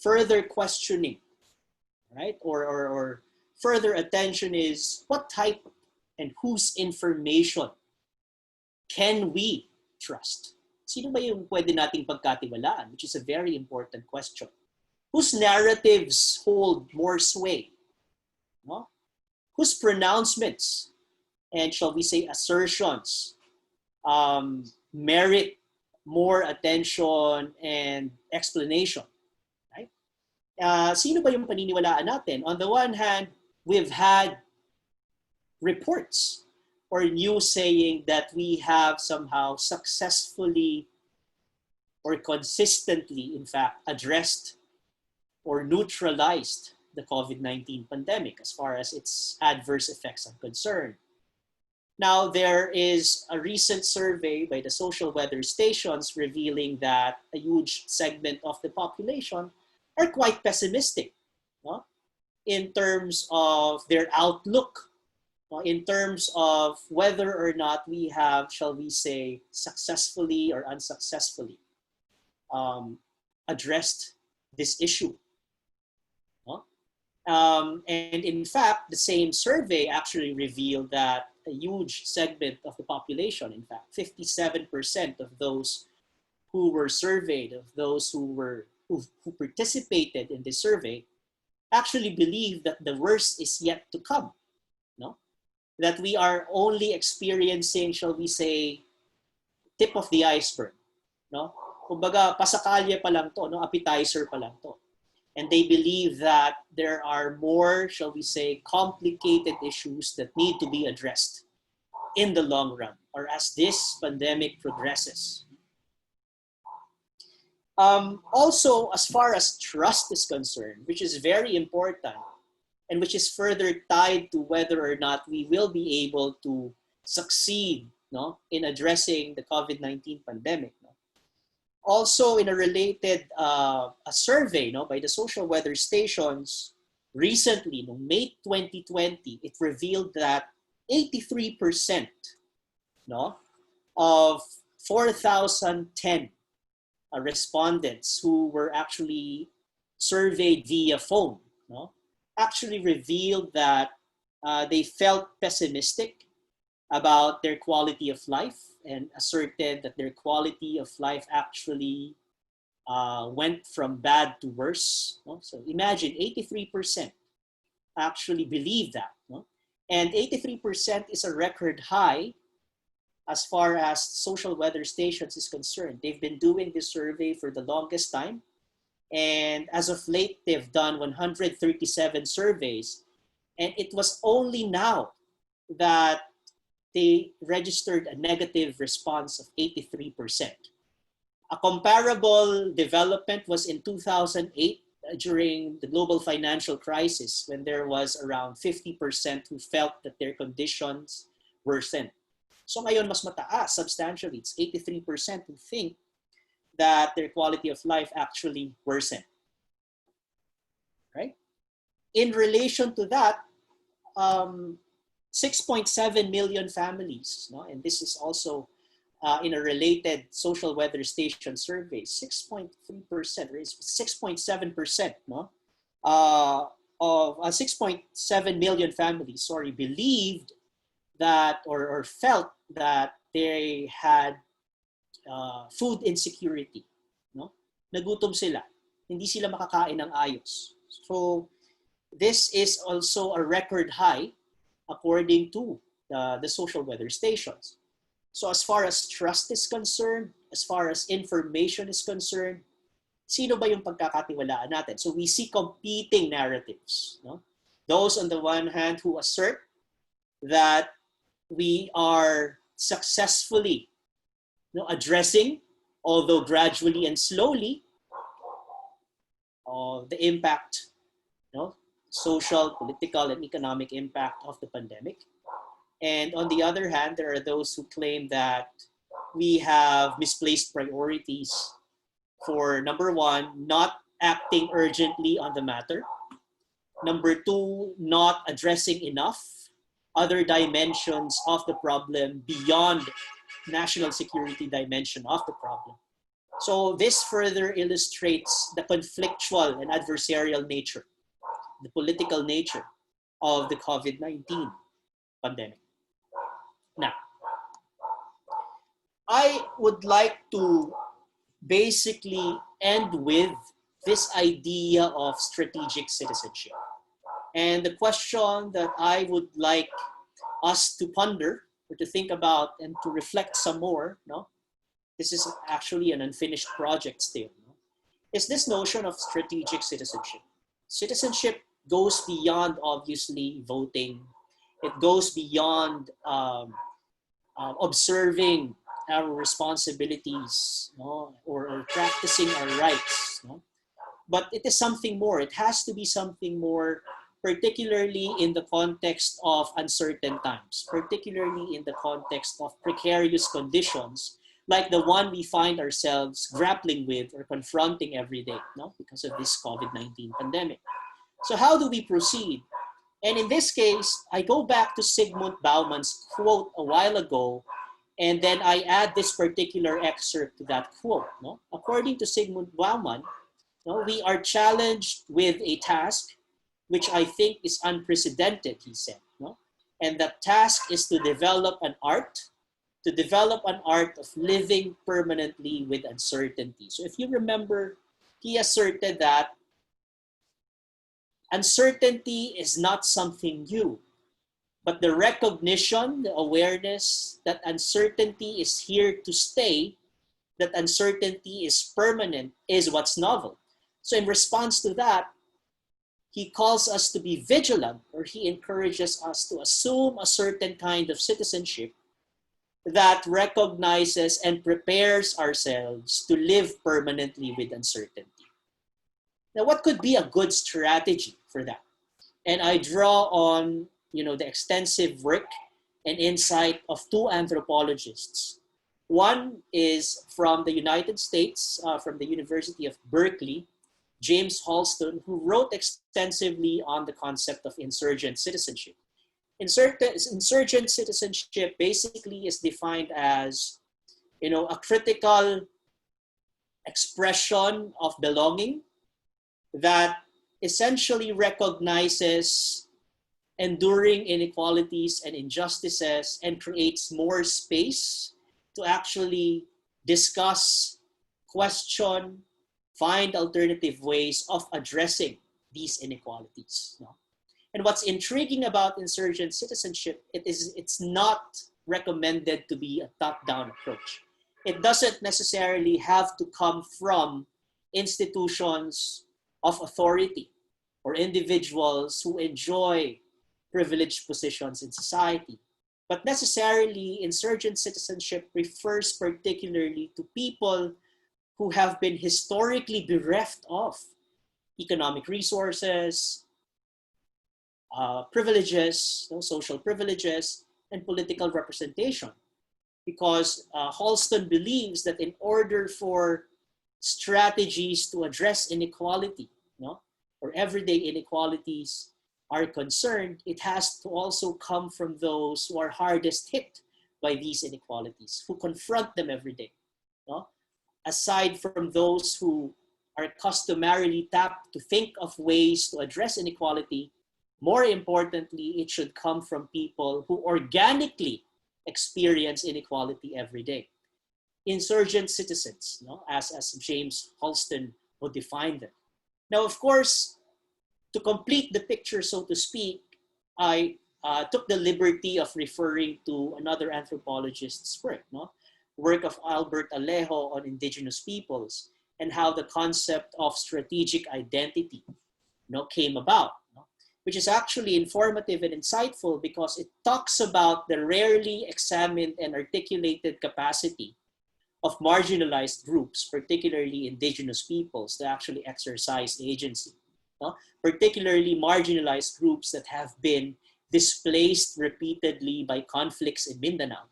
further questioning, right, or further attention is what type and whose information can we trust? Sino ba yung pwede nating pagkatiwalaan? Which is a very important question. Whose narratives hold more sway? No? Whose pronouncements and, shall we say, assertions merit more attention and explanation? Right? Sino ba yung paniniwalaan natin? On the one hand, we've had reports or news saying that we have somehow successfully or consistently, in fact, addressed or neutralized the COVID-19 pandemic as far as its adverse effects are concerned. Now, there is a recent survey by the social weather stations revealing that a huge segment of the population are quite pessimistic, no? In terms of their outlook, in terms of whether or not we have, shall we say, successfully or unsuccessfully addressed this issue. And in fact, the same survey actually revealed that a huge segment of the population, in fact, 57% of those who were surveyed, of those who participated in this survey, actually believe that the worst is yet to come. No? That we are only experiencing, shall we say, tip of the iceberg. No? Kumbaga, pasakalya pa lang to, no? Appetizer pa lang to. And they believe that there are more, shall we say, complicated issues that need to be addressed in the long run or as this pandemic progresses. Also, as far as trust is concerned, which is very important and which is further tied to whether or not we will be able to succeed, no, in addressing the COVID-19 pandemic. No? Also, in a related a survey, no, by the social weather stations recently, no, May 2020, it revealed that 83%, no, of 4,010 respondents who were actually surveyed via phone, no, actually revealed that they felt pessimistic about their quality of life and asserted that their quality of life actually went from bad to worse. No? So imagine 83% actually believe that. No? And 83% is a record high as far as social weather stations is concerned. They've been doing this survey for the longest time. And as of late, they've done 137 surveys. And it was only now that they registered a negative response of 83%. A comparable development was in 2008 during the global financial crisis, when there was around 50% who felt that their conditions worsened. So ngayon mas mataas substantially. It's 83% who think that their quality of life actually worsened. Right? In relation to that, 6.7 million families, no? And this is also in a related social weather station survey, 6.3%, 6.7%, no? Of 6.7 million families, sorry, believed that or felt that they had food insecurity, no? Nagutom sila, hindi sila makakain ng ayos. So this is also a record high according to the social weather stations. So as far as trust is concerned, as far as information is concerned, sino ba yung pagkakatiwalaan natin? So we see competing narratives, no? Those on the one hand who assert that we are successfully, addressing, although gradually and slowly, the impact, social, political, and economic impact of the pandemic. And on the other hand, there are those who claim that we have misplaced priorities for, number one, not acting urgently on the matter. Number two, not addressing enough other dimensions of the problem beyond national security dimension of the problem. So this further illustrates the conflictual and adversarial nature, the political nature of the COVID-19 pandemic. Now, I would like to basically end with this idea of strategic citizenship. And the question that I would like us to ponder or to think about and to reflect some more, this is actually an unfinished project still, is this notion of strategic citizenship. Citizenship goes beyond, obviously, voting. It goes beyond observing our responsibilities, or practicing our rights. But it is something more. It has to be something more, particularly in the context of uncertain times, particularly in the context of precarious conditions, like the one we find ourselves grappling with or confronting every day, because of this COVID-19 pandemic. So how do we proceed? And in this case, I go back to Zygmunt Bauman's quote a while ago, and then I add this particular excerpt to that quote. According to Zygmunt Bauman, we are challenged with a task which I think is unprecedented, he said. And that task is to develop an art of living permanently with uncertainty. So if you remember, he asserted that uncertainty is not something new, but the recognition, the awareness that uncertainty is here to stay, that uncertainty is permanent, is what's novel. So in response to that, he calls us to be vigilant, or he encourages us to assume a certain kind of citizenship that recognizes and prepares ourselves to live permanently with uncertainty. Now, what could be a good strategy for that? And I draw on, the extensive work and insight of two anthropologists. One is from the United States, from the University of Berkeley, James Halston, who wrote extensively on the concept of insurgent citizenship. Insurgent citizenship basically is defined as, a critical expression of belonging that essentially recognizes enduring inequalities and injustices and creates more space to actually discuss, question, find alternative ways of addressing these inequalities. And what's intriguing about insurgent citizenship, it's not recommended to be a top-down approach. It doesn't necessarily have to come from institutions of authority or individuals who enjoy privileged positions in society. But necessarily, insurgent citizenship refers particularly to people who have been historically bereft of economic resources, privileges, social privileges, and political representation. Because Halston believes that in order for strategies to address inequality, or everyday inequalities are concerned, it has to also come from those who are hardest hit by these inequalities, who confront them every day. Aside from those who are customarily tapped to think of ways to address inequality, more importantly, it should come from people who organically experience inequality every day. Insurgent citizens, as James Halston would define them. Now, of course, to complete the picture, so to speak, I took the liberty of referring to another anthropologist's work of Albert Alejo on indigenous peoples and how the concept of strategic identity came about, which is actually informative and insightful because it talks about the rarely examined and articulated capacity of marginalized groups, particularly indigenous peoples, to actually exercise agency. Particularly marginalized groups that have been displaced repeatedly by conflicts in Mindanao.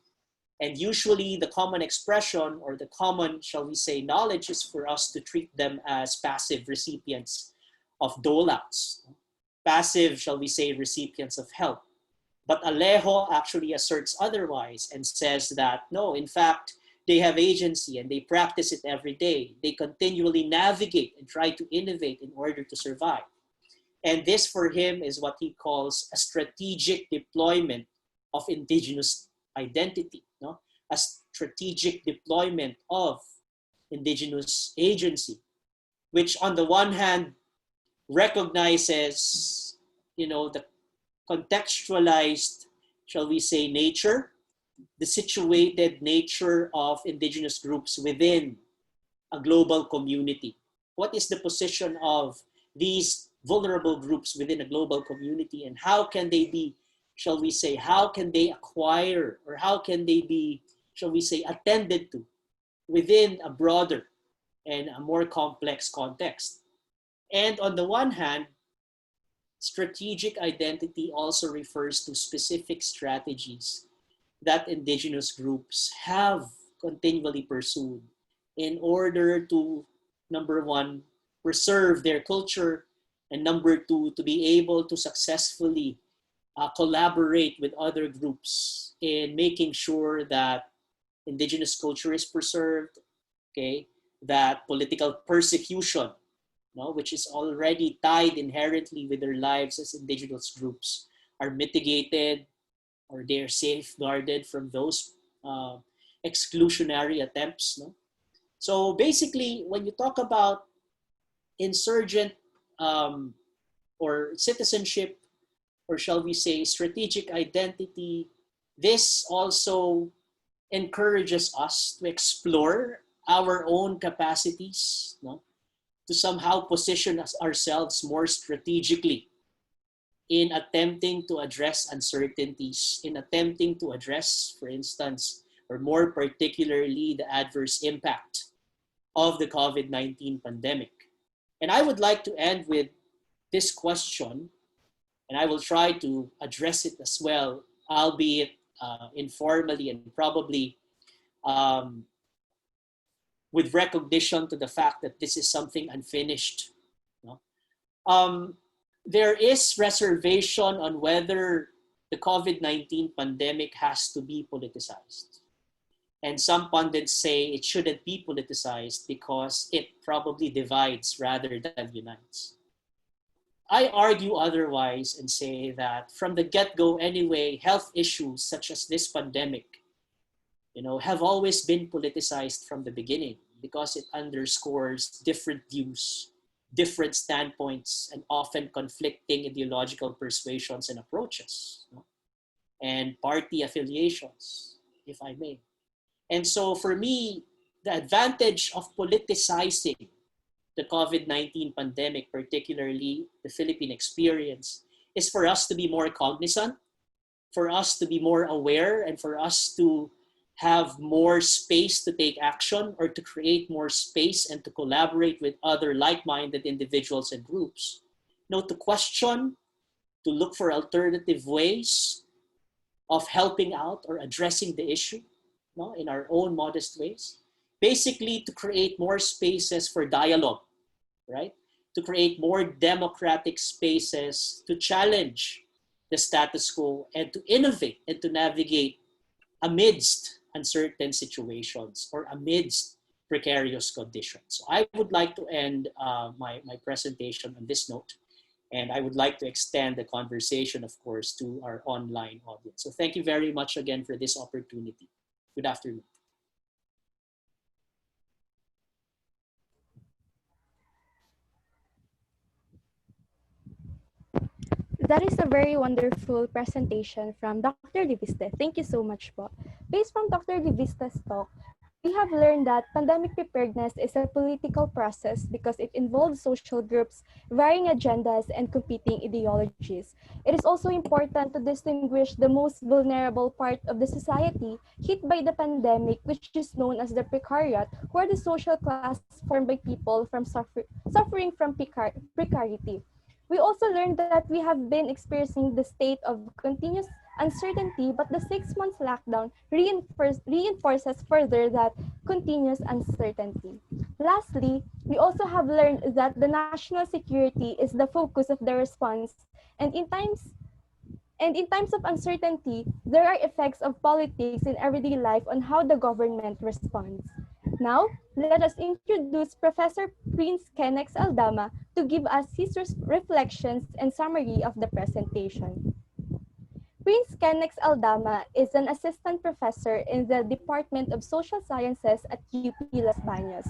And usually the common expression or the common, shall we say, knowledge is for us to treat them as passive recipients of doleouts, passive, shall we say, recipients of help. But Alejo actually asserts otherwise and says that, no, in fact, they have agency and they practice it every day. They continually navigate and try to innovate in order to survive. And this for him is what he calls a strategic deployment of indigenous identity, a strategic deployment of indigenous agency, which on the one hand recognizes, the contextualized, shall we say, nature, the situated nature of indigenous groups within a global community. What is the position of these vulnerable groups within a global community, and how can they be, shall we say, how can they acquire, or how can they be, shall we say, attended to within a broader and a more complex context? And on the one hand, strategic identity also refers to specific strategies that indigenous groups have continually pursued in order to, number one, preserve their culture, and number two, to be able to successfully collaborate with other groups in making sure that indigenous culture is preserved, that political persecution, which is already tied inherently with their lives as indigenous groups, are mitigated, or they're safeguarded from those exclusionary attempts. So basically, when you talk about insurgent or citizenship, or shall we say strategic identity, this also encourages us to explore our own capacities, to somehow position ourselves more strategically in attempting to address uncertainties, in attempting to address, for instance, or more particularly, the adverse impact of the COVID-19 pandemic. And I would like to end with this question, and I will try to address it as well, albeit informally and probably with recognition to the fact that this is something unfinished. There is reservation on whether the COVID-19 pandemic has to be politicized. And some pundits say it shouldn't be politicized because it probably divides rather than unites. I argue otherwise and say that from the get-go anyway, health issues such as this pandemic, have always been politicized from the beginning because it underscores different views, different standpoints, and often conflicting ideological persuasions and approaches, and party affiliations, if I may. And so for me, the advantage of politicizing the COVID-19 pandemic, particularly the Philippine experience, is for us to be more cognizant, for us to be more aware, and for us to have more space to take action or to create more space and to collaborate with other like-minded individuals and groups, to question, to look for alternative ways of helping out or addressing the issue, in our own modest ways. Basically, to create more spaces for dialogue, right? To create more democratic spaces to challenge the status quo and to innovate and to navigate amidst uncertain situations or amidst precarious conditions. So I would like to end my presentation on this note. And I would like to extend the conversation, of course, to our online audience. So thank you very much again for this opportunity. Good afternoon. That is a very wonderful presentation from Dr. Diviste. Thank you so much po. Based from Dr. Diviste's talk, we have learned that pandemic preparedness is a political process because it involves social groups, varying agendas, and competing ideologies. It is also important to distinguish the most vulnerable part of the society hit by the pandemic, which is known as the precariat, who are the social class formed by people from suffering from precarity. We also learned that we have been experiencing the state of continuous uncertainty, but the 6 months lockdown reinforces further that continuous uncertainty. Lastly, we also have learned that the national security is the focus of the response, and in times of uncertainty, there are effects of politics in everyday life on how the government responds. Now, let us introduce Professor Prince Kennex Aldama to give us his reflections and summary of the presentation. Prince Kennex Aldama is an assistant professor in the Department of Social Sciences at UP Las Bañas.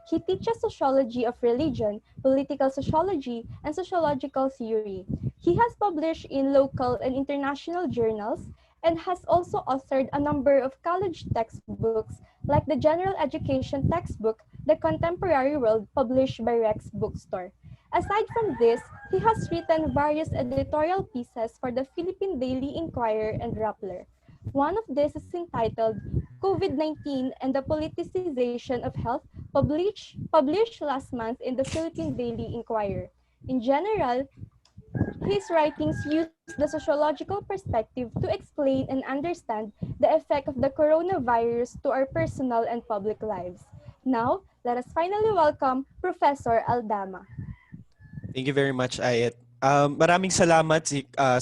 He teaches sociology of religion, political sociology, and sociological theory. He has published in local and international journals and has also authored a number of college textbooks like the General Education textbook, The Contemporary World, published by Rex Bookstore. Aside from this, he has written various editorial pieces for the Philippine Daily Inquirer and Rappler. One of these is entitled COVID-19 and the Politicization of Health, published last month in the Philippine Daily Inquirer. In general, his writings use the sociological perspective to explain and understand the effect of the coronavirus to our personal and public lives. Now, let us finally welcome Professor Aldama. Thank you very much, Ayet. Maraming salamat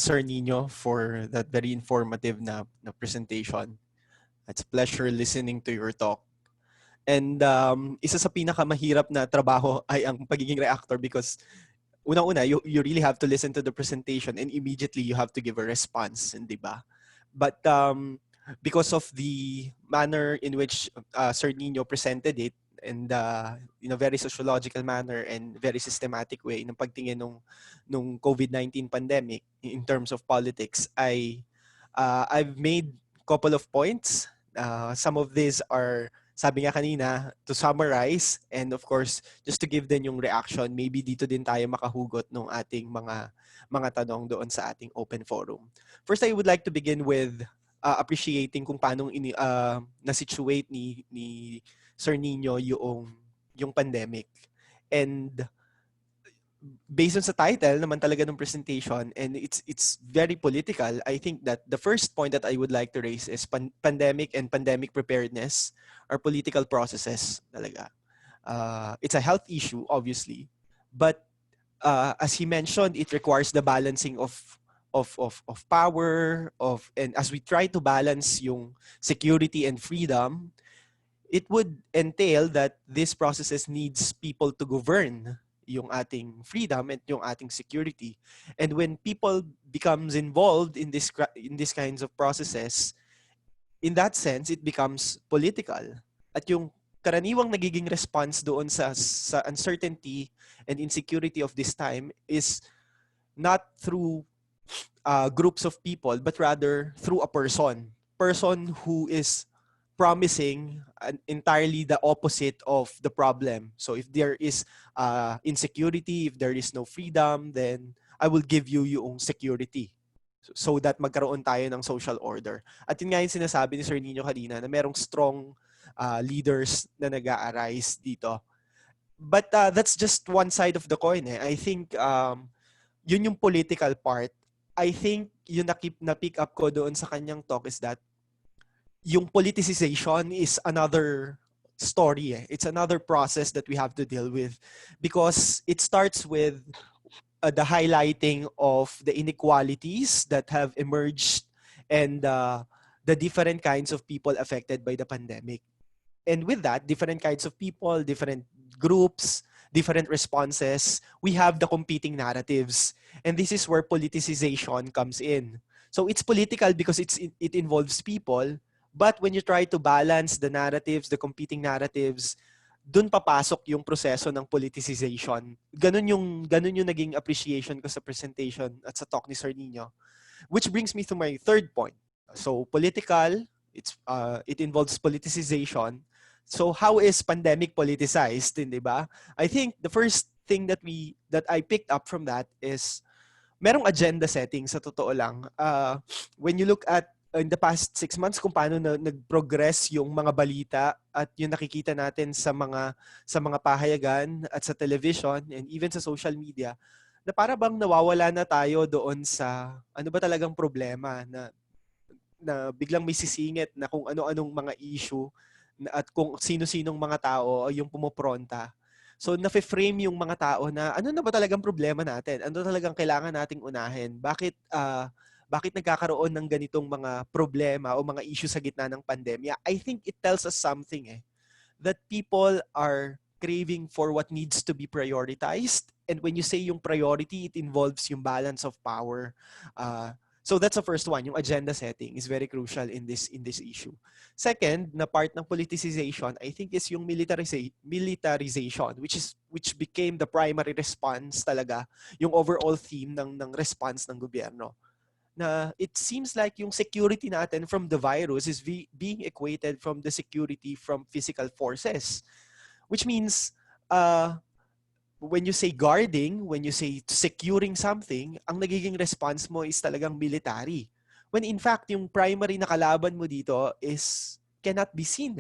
Sir Nino for that very informative na presentation. It's a pleasure listening to your talk. And isa sa pinakamahirap na trabaho ay ang pagiging reactor because unang-una, you really have to listen to the presentation and immediately you have to give a response, hindi ba? But because of the manner in which Sir Nino presented it, and in a very sociological manner and very systematic way ng pagtingin nung COVID-19 pandemic in terms of politics, I've made a couple of points. Some of these are, sabi nga kanina, to summarize and of course just to give din yung reaction. Maybe dito din tayo makahugot ng ating mga tanong doon sa ating open forum. First, I would like to begin with appreciating kung paano na-situate ni Sir Nino yung pandemic. And based on sa title naman talaga ng presentation, and it's very political, I think that the first point that I would like to raise is pandemic and pandemic preparedness are political processes talaga. It's a health issue, obviously, but as he mentioned, it requires the balancing of power, and as we try to balance yung security and freedom, it would entail that these processes needs people to govern yung ating freedom and yung ating security. And when people becomes involved in these kinds of processes, in that sense, it becomes political. At yung karaniwang nagiging response doon sa uncertainty and insecurity of this time is not through groups of people, but rather through a person who is promising entirely the opposite of the problem. So if there is insecurity, if there is no freedom, then I will give you yung security. so that magkaroon tayo ng social order. At yun nga yung sinasabi ni Sir Nino kanina na merong strong leaders na nag-a-arise dito. But that's just one side of the coin. I think yun yung political part. I think yung na-pick up ko doon sa kanyang talk is that yung politicization is another story. It's another process that we have to deal with because it starts with the highlighting of the inequalities that have emerged and the different kinds of people affected by the pandemic. And with that, different kinds of people, different groups, different responses, we have the competing narratives. And this is where politicization comes in. So it's political because it involves people, but when you try to balance the narratives, the competing narratives, dun papasok yung proseso ng politicization. Ganun yung naging appreciation ko sa presentation at sa talk ni Sir Nino. Which brings me to my third point. So political, it involves politicization. So how is pandemic politicized, di ba? I think the first thing that I picked up from that is merong agenda setting sa totoo lang. When you look at in the past 6 months kung paano nag-progress yung mga balita at yung nakikita natin sa mga pahayagan at sa television and even sa social media, na para bang nawawala na tayo doon sa ano ba talagang problema na biglang may sisingit na kung ano-anong mga issue at kung sino-sinong mga tao yung pumopronta. So nafe-frame yung mga tao na ano na ba talagang problema natin? Ano talagang kailangan nating unahin? Bakit nagkakaroon ng ganitong mga problema o mga issue sa gitna ng pandemya? I think it tells us something that people are craving for what needs to be prioritized. And when you say yung priority, it involves yung balance of power. So that's the first one. Yung agenda setting is very crucial in this issue. Second, na part ng politicization, I think is yung militarization, which became the primary response talaga, yung overall theme ng response ng gobyerno. Na it seems like yung security natin from the virus is being equated from the security from physical forces. Which means, when you say guarding, when you say securing something, ang nagiging response mo is talagang military. When in fact, yung primary na kalaban mo dito cannot be seen.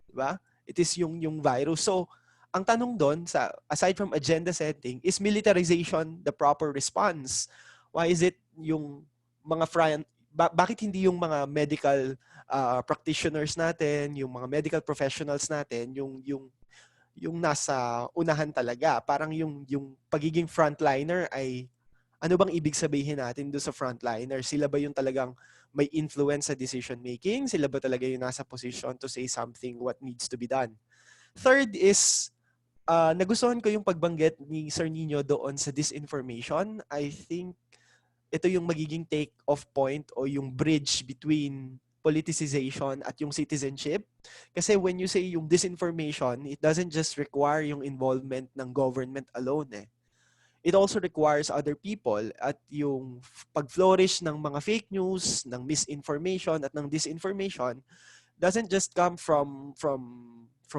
Diba? It is yung virus. So, ang tanong doon, aside from agenda setting, is militarization the proper response? Why is it yung bakit hindi yung mga medical practitioners natin, yung mga medical professionals natin, yung nasa unahan talaga? Parang yung pagiging frontliner ay ano bang ibig sabihin natin doon sa frontliner? Sila ba yung talagang may influence sa decision making? Sila ba talaga yung nasa position to say something what needs to be done? Third is nagustuhan ko yung pagbanggit ni Sir Nino doon sa disinformation. I think ito yung magiging take-off point o yung bridge between politicization at yung citizenship. Kasi when you say yung disinformation, it doesn't just require yung involvement ng government alone. It also requires other people at yung pag-flourish ng mga fake news, ng misinformation at ng disinformation doesn't just come from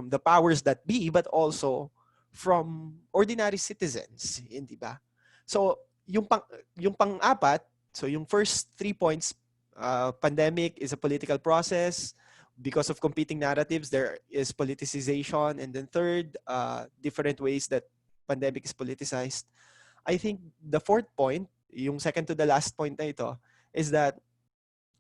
the powers that be but also from ordinary citizens, hindi ba? So, yung pang-apat, so yung first 3 points, pandemic is a political process. Because of competing narratives, there is politicization. And then third, different ways that pandemic is politicized. I think the fourth point, yung second to the last point na ito, is that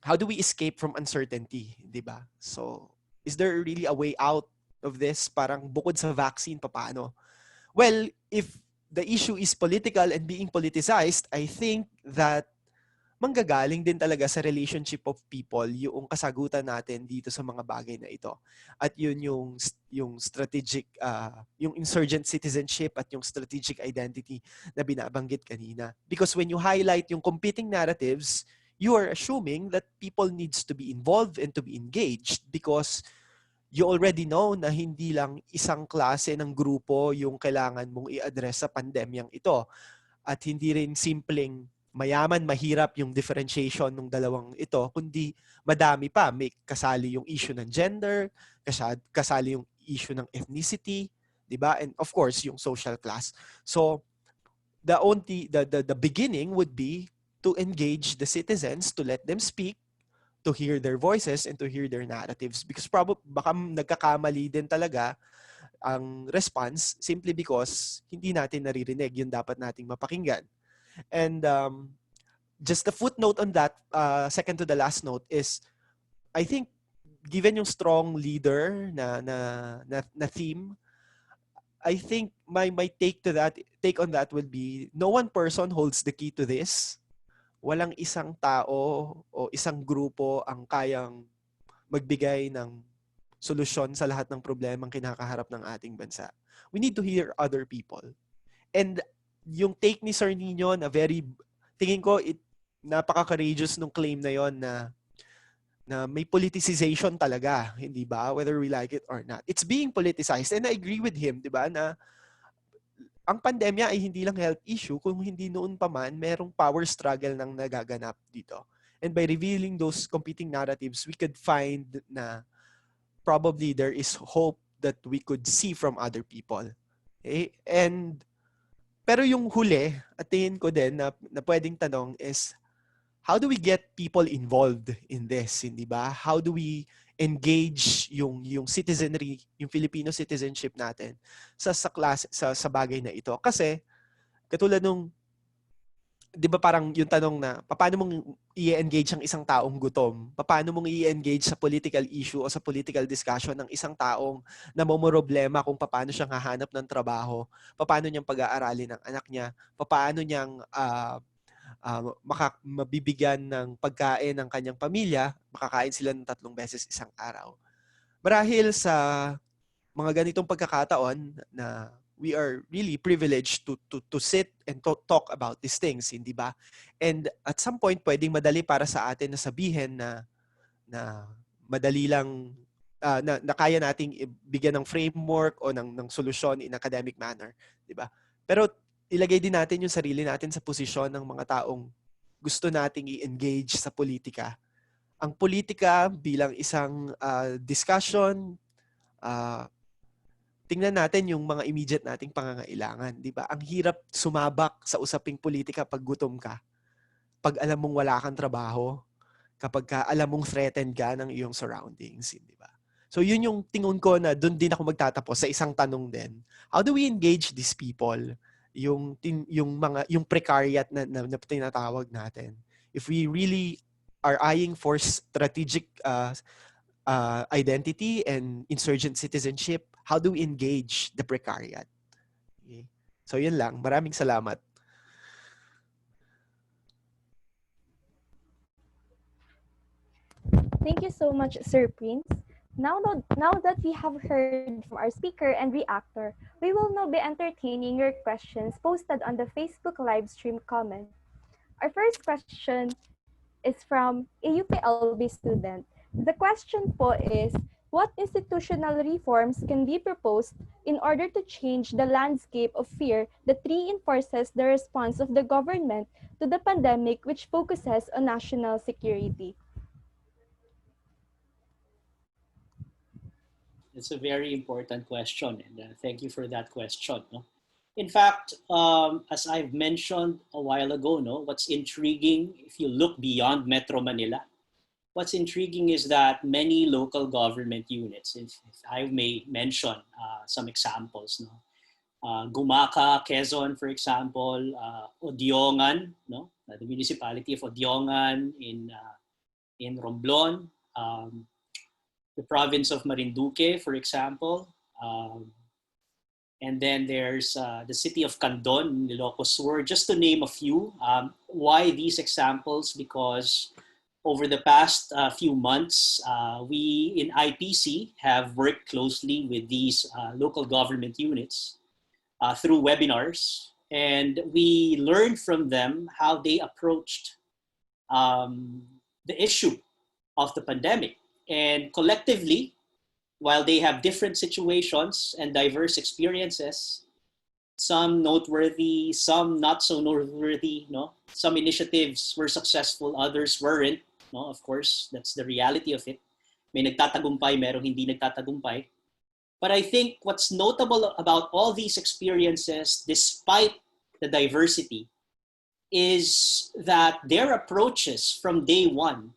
how do we escape from uncertainty, di ba? So, is there really a way out of this? Parang bukod sa vaccine, paano? Well, if the issue is political and being politicized, I think that manggagaling din talaga sa relationship of people yung kasagutan natin dito sa mga bagay na ito. At yun yung strategic, yung insurgent citizenship at yung strategic identity na binabanggit kanina. Because when you highlight yung competing narratives, you are assuming that people needs to be involved and to be engaged because you already know na hindi lang isang klase ng grupo yung kailangan mong i-address sa pandemyang ito. At hindi rin simpleng mayaman, mahirap yung differentiation ng dalawang ito, kundi madami pa. May kasali yung issue ng gender, kasali yung issue ng ethnicity, di ba? And of course, yung social class. So, the beginning would be to engage the citizens, to let them speak, to hear their voices, and to hear their narratives. Because baka nagkakamali din talaga ang response simply because hindi natin naririnig yung dapat nating mapakinggan. And just a footnote on that, second to the last note, is I think given yung strong leader na theme, I think my take on that would be no one person holds the key to this. Walang isang tao o isang grupo ang kayang magbigay ng solusyon sa lahat ng problemang kinakaharap ng ating bansa. We need to hear other people. And yung take ni Sir Nino na tingin ko napaka-courageous nung claim na yon na may politicization talaga, hindi ba? Whether we like it or not. It's being politicized. And I agree with him, di ba, na ang pandemya ay hindi lang health issue, kung hindi noon pa man, merong power struggle nang nagaganap dito. And by revealing those competing narratives, we could find na probably there is hope that we could see from other people. Okay? Pero yung huli, at tingin ko din na pwedeng tanong is, how do we get people involved in this, hindi ba? How do we engage yung citizenry, yung Filipino citizenship natin sa bagay na ito? Kasi katulad nung 'di ba parang yung tanong na paano mong i-engage ang isang taong gutom? Paano mong i-engage sa political issue o sa political discussion ng isang taong namomroblema kung paano siya hahanap ng trabaho? Paano niyang pag-aaralin ng anak niya? Paano niyang mabibigyan ng pagkain ng kanyang pamilya, makakain sila ng 3 beses isang araw. Marahil sa mga ganitong pagkakataon na we are really privileged to sit and talk about these things, hindi ba? And at some point, pwedeng madali para sa atin na sabihin na madali lang, na kaya nating bigyan ng framework o ng solusyon in academic manner, di ba? Pero ilagay din natin yung sarili natin sa posisyon ng mga taong gusto nating i-engage sa politika. Ang politika bilang isang discussion, tingnan natin yung mga immediate nating pangangailangan, di ba? Ang hirap sumabak sa usaping politika pag gutom ka, pag alam mong wala kang trabaho, kapag alam mong threatened ka ng iyong surroundings, di ba? So yun yung tingon ko na doon din ako magtatapos sa isang tanong din. How do we engage these people? Yung precariat na tinatawag natin. If we really are eyeing for strategic identity and insurgent citizenship, how do we engage the precariat? Okay. So yun lang. Maraming salamat. Thank you so much, Sir Prince. Now that we have heard from our speaker and reactor, we will now be entertaining your questions posted on the Facebook live stream comment. Our first question is from a UPLB student. The question po is, what institutional reforms can be proposed in order to change the landscape of fear that reinforces the response of the government to the pandemic, which focuses on national security? It's a very important question, and thank you for that question. No? In fact, as I've mentioned a while ago, what's intriguing, if you look beyond Metro Manila, what's intriguing is that many local government units, if I may mention some examples, Gumaca, Quezon, for example, Odiongan, the municipality of Odiongan in Romblon, the province of Marinduque, for example, and then there's the city of Candon, Ilocos Sur, just to name a few. Why these examples? Because over the past few months, we in IPC have worked closely with these local government units through webinars, and we learned from them how they approached the issue of the pandemic. And collectively, while they have different situations and diverse experiences, some noteworthy, some not so noteworthy, some initiatives were successful, others weren't. Of course, that's the reality of it. May nagtatagumpay, merong hindi nagtatagumpay. But I think what's notable about all these experiences, despite the diversity, is that their approaches from day one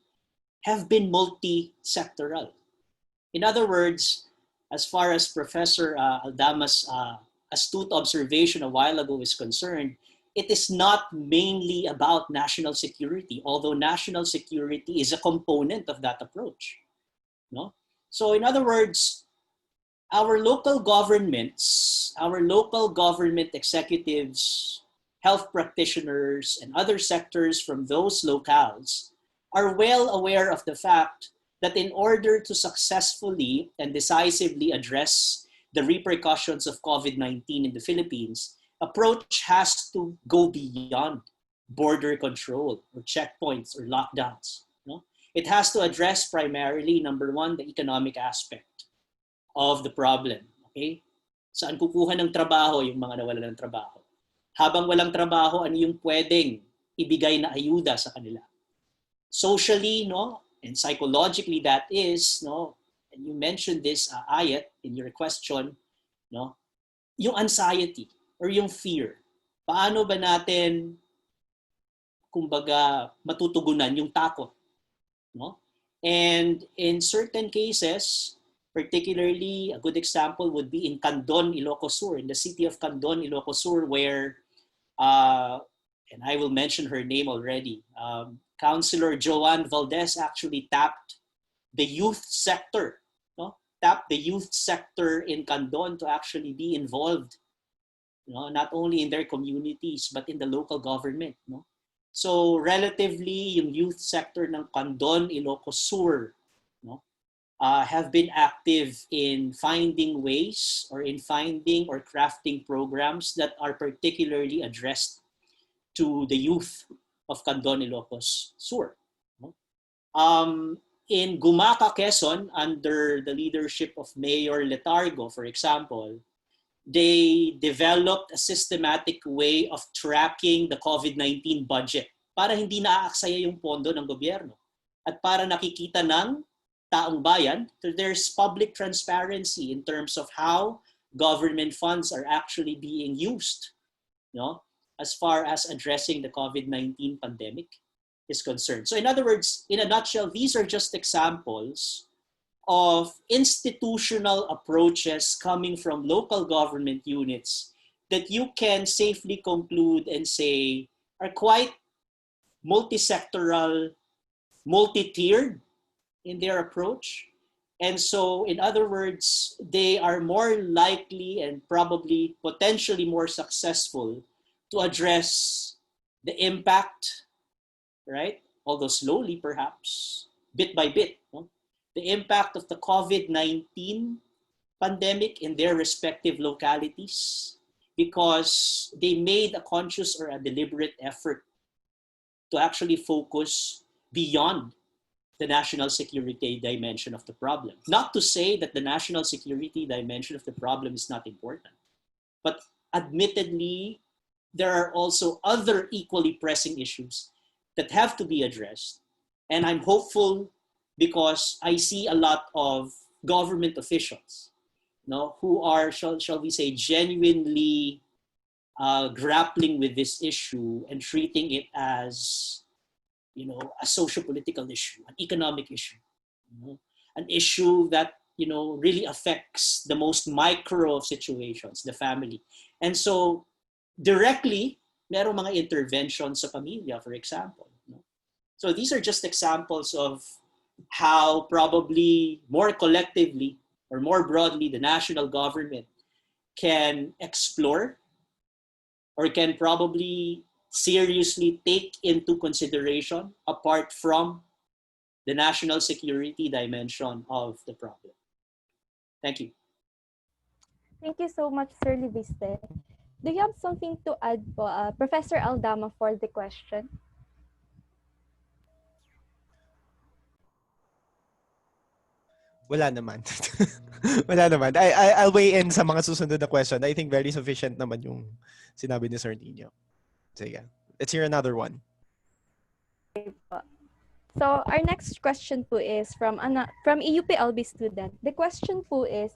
have been multi-sectoral. In other words, as far as Professor Aldama's astute observation a while ago is concerned, it is not mainly about national security, although national security is a component of that approach. No? So in other words, our local governments, our local government executives, health practitioners, and other sectors from those locales are well aware of the fact that in order to successfully and decisively address the repercussions of COVID-19 in the Philippines, approach has to go beyond border control or checkpoints or lockdowns. No? It has to address primarily, number one, the economic aspect of the problem. Okay? Saan kukuha ng trabaho yung mga nawala ng trabaho? Habang walang trabaho, ano yung pwedeng ibigay na ayuda sa kanila? Socially, no, and psychologically, that is, no, and you mentioned this, Ayat, in your question, no, yung anxiety or yung fear. Paano ba natin, kumbaga, matutugunan yung takot, no? And in certain cases, particularly a good example would be in Candon, Ilocos Sur, in the city of Candon, Ilocos Sur, where, and I will mention her name already, Councilor Joanne Valdez actually tapped the youth sector, no? Tapped the youth sector in Candon to actually be involved, no? Not only in their communities, but in the local government. No? So relatively, yung youth sector ng Candon, Ilocos Sur, no? Have been active in finding ways or in finding or crafting programs that are particularly addressed to the youth of Candon, Ilocos Sur. In Gumaca, Quezon, under the leadership of Mayor Letargo, for example, they developed a systematic way of tracking the COVID-19 budget para hindi naaaksaya yung pondo ng gobyerno at para nakikita ng taong bayan that there's public transparency in terms of how government funds are actually being used, no? As far as addressing the COVID-19 pandemic is concerned. So in other words, in a nutshell, these are just examples of institutional approaches coming from local government units that you can safely conclude and say are quite multi-sectoral, multi-tiered in their approach. And so, in other words, they are more likely and probably potentially more successful to address the impact, right? Although slowly, perhaps, bit by bit, no? The impact of the COVID-19 pandemic in their respective localities because they made a conscious or a deliberate effort to actually focus beyond the national security dimension of the problem. Not to say that the national security dimension of the problem is not important, but admittedly, there are also other equally pressing issues that have to be addressed. And I'm hopeful because I see a lot of government officials, no, who are, shall we say, genuinely grappling with this issue and treating it as, you know, a socio-political issue, an economic issue, you know, an issue that, you know, really affects the most micro of situations, the family. And so directly, merong mga interventions sa pamilya, for example. You know? So these are just examples of how probably more collectively or more broadly the national government can explore or can probably seriously take into consideration apart from the national security dimension of the problem. Thank you. Thank you so much, Sir Liviste. Do you have something to add po, Professor Aldama, for the question? Wala naman. Wala naman. I'll weigh in sa mga susunod na question. I think very sufficient naman yung sinabi ni Sir Nino. Sige. Let's hear another one. So our next question po is from a UPLB student. The question po is,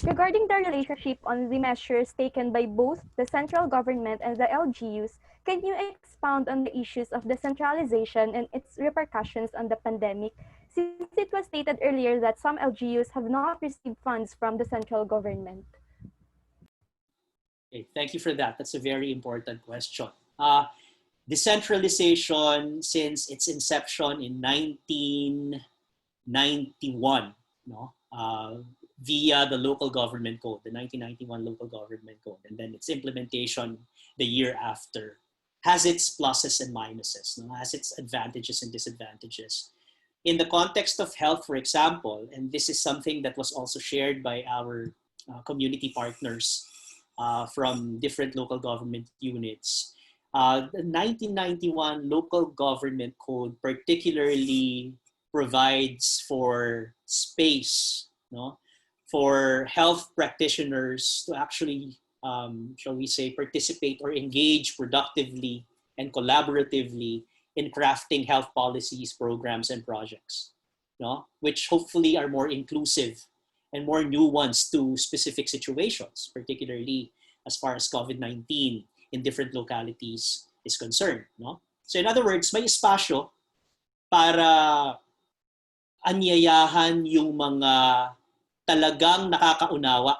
Regarding the relationship on the measures taken by both the central government and the LGUs, can you expound on the issues of decentralization and its repercussions on the pandemic, since it was stated earlier that some LGUs have not received funds from the central government? Okay, thank you for that. That's a very important question. Decentralization, since its inception in 1991, no, via the local government code, the 1991 local government code, and then its implementation the year after, has its pluses and minuses, no, has its advantages and disadvantages. In the context of health, for example, and this is something that was also shared by our community partners from different local government units. The 1991 local government code particularly provides for space, no, for health practitioners to actually, shall we say, participate or engage productively and collaboratively in crafting health policies, programs, and projects, no, which hopefully are more inclusive and more nuanced to specific situations, particularly as far as COVID-19 in different localities is concerned. No? So in other words, may espasyo para anyayahan yung mga talagang nakakaunawa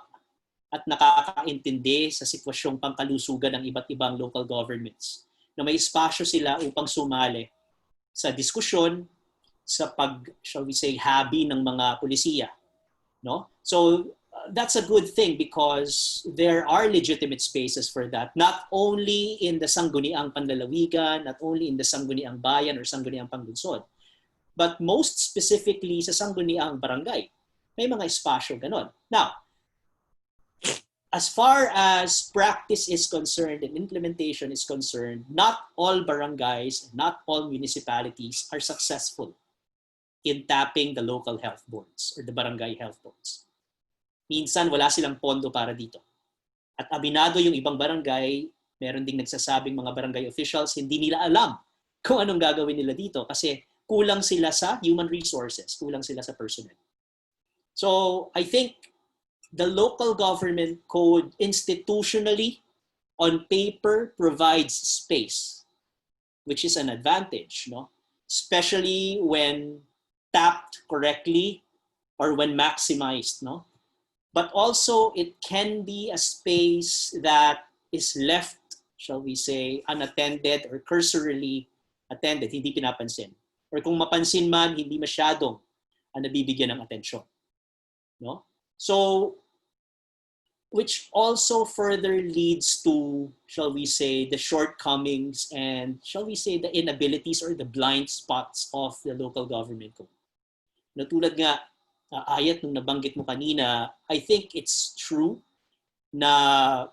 at nakakaintindi sa sitwasyong pangkalusugan ng iba't ibang local governments, na may espasyo sila upang sumali sa diskusyon, sa shall we say, habi ng mga pulisiya. No? So that's a good thing because there are legitimate spaces for that, not only in the sangguniang panlalawigan, not only in the sangguniang bayan or sangguniang panglunsod, but most specifically sa sangguniang barangay. May mga espasyo ganon. Now, as far as practice is concerned and implementation is concerned, not all barangays, not all municipalities are successful in tapping the local health boards or the barangay health boards. Minsan wala silang pondo para dito. At aminado yung ibang barangay, meron ding nagsasabing mga barangay officials, hindi nila alam kung anong gagawin nila dito kasi kulang sila sa human resources, kulang sila sa personnel. So I think the local government code institutionally on paper provides space, which is an advantage, no? Especially when tapped correctly or when maximized, no? But also it can be a space that is left, shall we say, unattended or cursorily attended, hindi pinapansin. Or kung mapansin man, hindi masyadong nabibigyan ng atensyon. No? So, which also further leads to, shall we say, the shortcomings and, shall we say, the inabilities or the blind spots of the local government code. Natulad nga, Ayat, nung nabanggit mo kanina, I think it's true na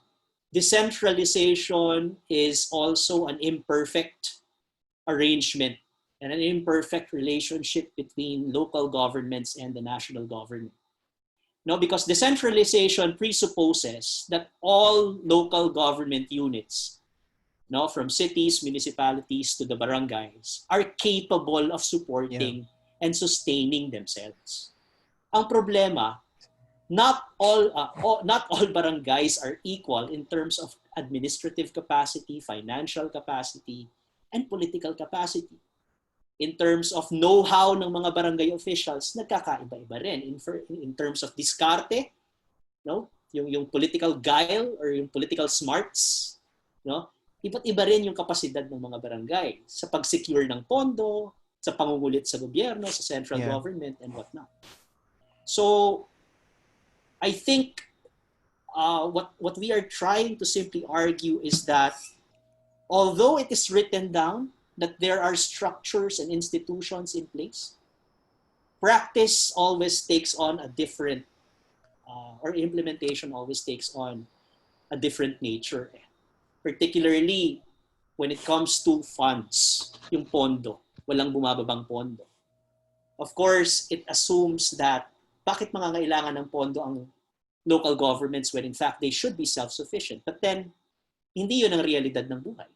decentralization is also an imperfect arrangement and an imperfect relationship between local governments and the national government. No, because decentralization presupposes that all local government units, no, from cities, municipalities to the barangays, are capable of supporting and sustaining themselves. Ang problema, not all barangays are equal in terms of administrative capacity, financial capacity, and political capacity. In terms of know-how ng mga barangay officials, nagkakaiba-iba rin. In terms of diskarte, no? Yung political guile or yung political smarts, no? Iba't-iba rin yung kapasidad ng mga barangay sa pag-secure ng pondo, sa pangungulit sa gobyerno, sa central government, and whatnot. So, I think what we are trying to simply argue is that although it is written down that there are structures and institutions in place, practice always takes on a different, or implementation always takes on a different nature. Particularly when it comes to funds, yung pondo, walang bumababang pondo. Of course, it assumes that bakit mangangailangan ng pondo ang local governments when in fact they should be self-sufficient. But then, hindi yun ang realidad ng buhay.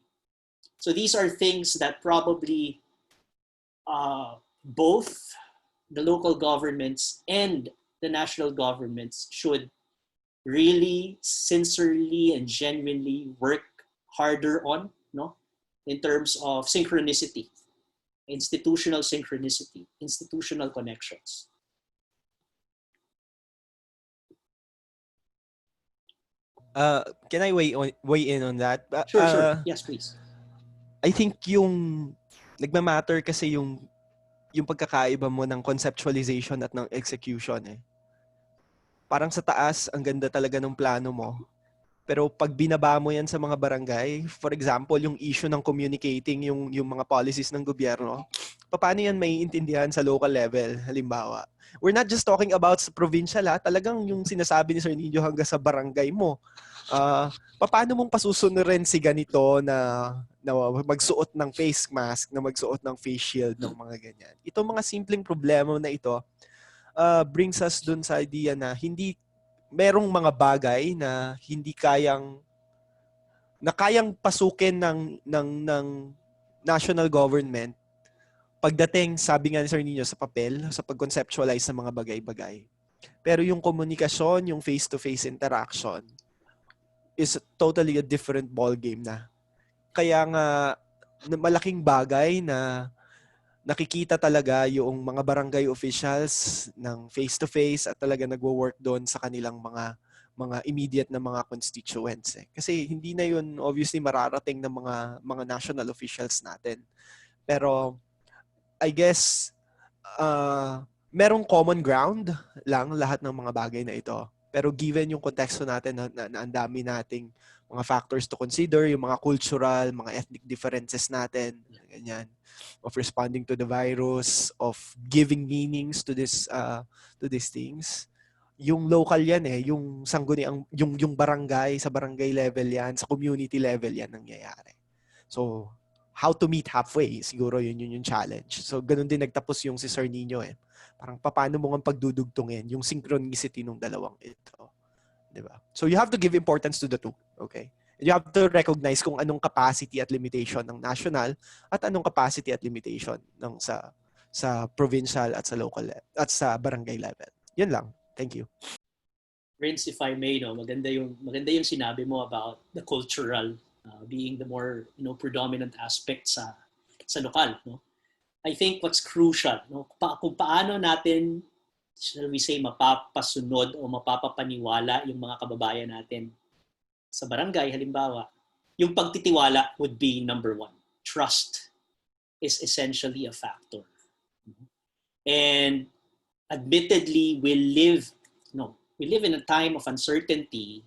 So these are things that probably both the local governments and the national governments should really sincerely and genuinely work harder on, no, in terms of synchronicity, institutional synchronicity, institutional connections. Can I weigh in on that? Sure. Yes, please. I think yung nagmamatter kasi yung pagkakaiba mo ng conceptualization at ng execution eh. Parang sa taas, ang ganda talaga ng plano mo. Pero pag binaba mo yan sa mga barangay, for example, yung issue ng communicating yung mga policies ng gobyerno, paano yan maiintindihan sa local level? Halimbawa, we're not just talking about sa provincial talagang yung sinasabi ni Sir Nino hanggang sa barangay mo. Paano mong pasusunurin si ganito na magsuot ng face mask, na magsuot ng face shield, ng mga ganyan. Itong mga simpleng problema na ito brings us dun sa idea na hindi merong mga bagay na hindi kayang pasukin ng national government pagdating, sabi nga ni Sir Nino, sa papel, sa pag-conceptualize ng mga bagay-bagay. Pero yung komunikasyon, yung face-to-face interaction is totally a different ball game na. Kaya nga malaking bagay na nakikita talaga yung mga barangay officials ng face-to-face at talaga nagwo-work doon sa kanilang mga immediate na mga constituents. Kasi hindi na yun obviously mararating ng mga national officials natin. Pero I guess merong common ground lang lahat ng mga bagay na ito. Pero given yung konteksto natin na ang dami nating mga factors to consider, yung mga cultural, mga ethnic differences natin, ganyan, of responding to the virus, of giving meanings to these things. Yung local yan yung sangguniang yung barangay, sa barangay level yan, sa community level yan nangyayari. So, how to meet halfway, siguro yun yung challenge. So, ganun din nagtapos yung si Sir Nino Parang paano mo nga pagdudugtungin yung synchronicity ng dalawang ito. Diba? So, you have to give importance to the two. Okay? And you have to recognize kung anong capacity at limitation ng national at anong capacity at limitation ng sa provincial at sa local at sa barangay level. Yun lang. Thank you. Prince, if I may, no, maganda yung sinabi mo about the cultural being the more predominant aspect sa lokal, no. I think what's crucial, no, kung paano natin, shall we say, mapapasunod o mapapapaniwala yung mga kababayan natin sa barangay, halimbawa, yung pagtitiwala would be number one. Trust is essentially a factor. And admittedly, we live in a time of uncertainty,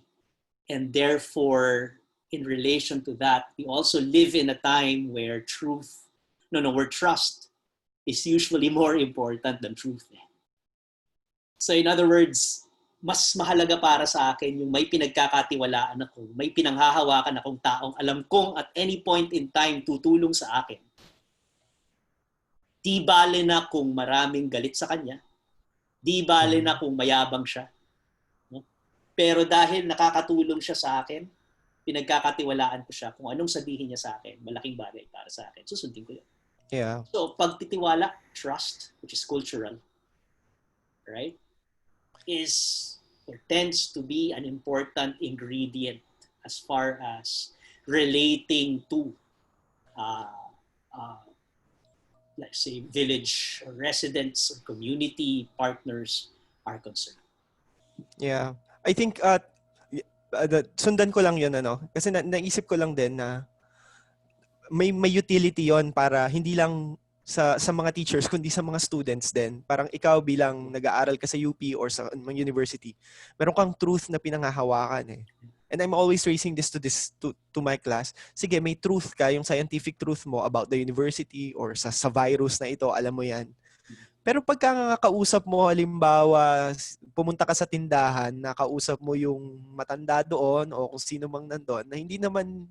and therefore, in relation to that, we also live in a time where where trust is usually more important than truth. So in other words, mas mahalaga para sa akin yung may pinagkakatiwalaan ako, may pinanghahawakan akong taong alam kong at any point in time tutulong sa akin. Di bale na kung maraming galit sa kanya, di bale na kung mayabang siya. No? Pero dahil nakakatulong siya sa akin, pinagkakatiwalaan ko siya, kung anong sabihin niya sa akin, malaking bagay para sa akin. Susundin ko yun. Yeah. So, pagtitiwala, trust, which is cultural, right, is or tends to be an important ingredient as far as relating to, let's say, village or residents or community partners are concerned. Yeah. I think sundan ko lang yun kasi naisip ko lang din na may utility yon para hindi lang sa mga teachers kundi sa mga students din. Parang ikaw bilang nag-aaral ka sa UP or sa university, meron kang truth na pinanghahawakan And I'm always raising this to my class. Sige, may truth ka, yung scientific truth mo about the university or sa virus na ito, alam mo yan. Pero pagka kausap mo, halimbawa, pumunta ka sa tindahan, nakausap mo yung matanda doon o kung sino mang nandun, na hindi naman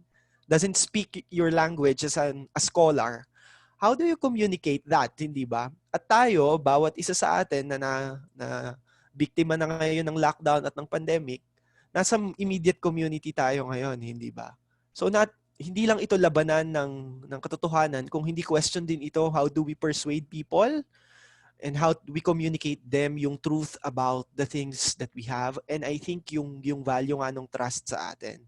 doesn't speak your language as a scholar, how do you communicate that, hindi ba? At tayo, bawat isa sa atin na biktima na ngayon ng lockdown at ng pandemic, nasa immediate community tayo ngayon, hindi ba? So hindi lang ito labanan ng katotohanan, kung hindi question din ito, how do we persuade people and how we communicate them yung truth about the things that we have. And I think yung value nga ng trust sa atin.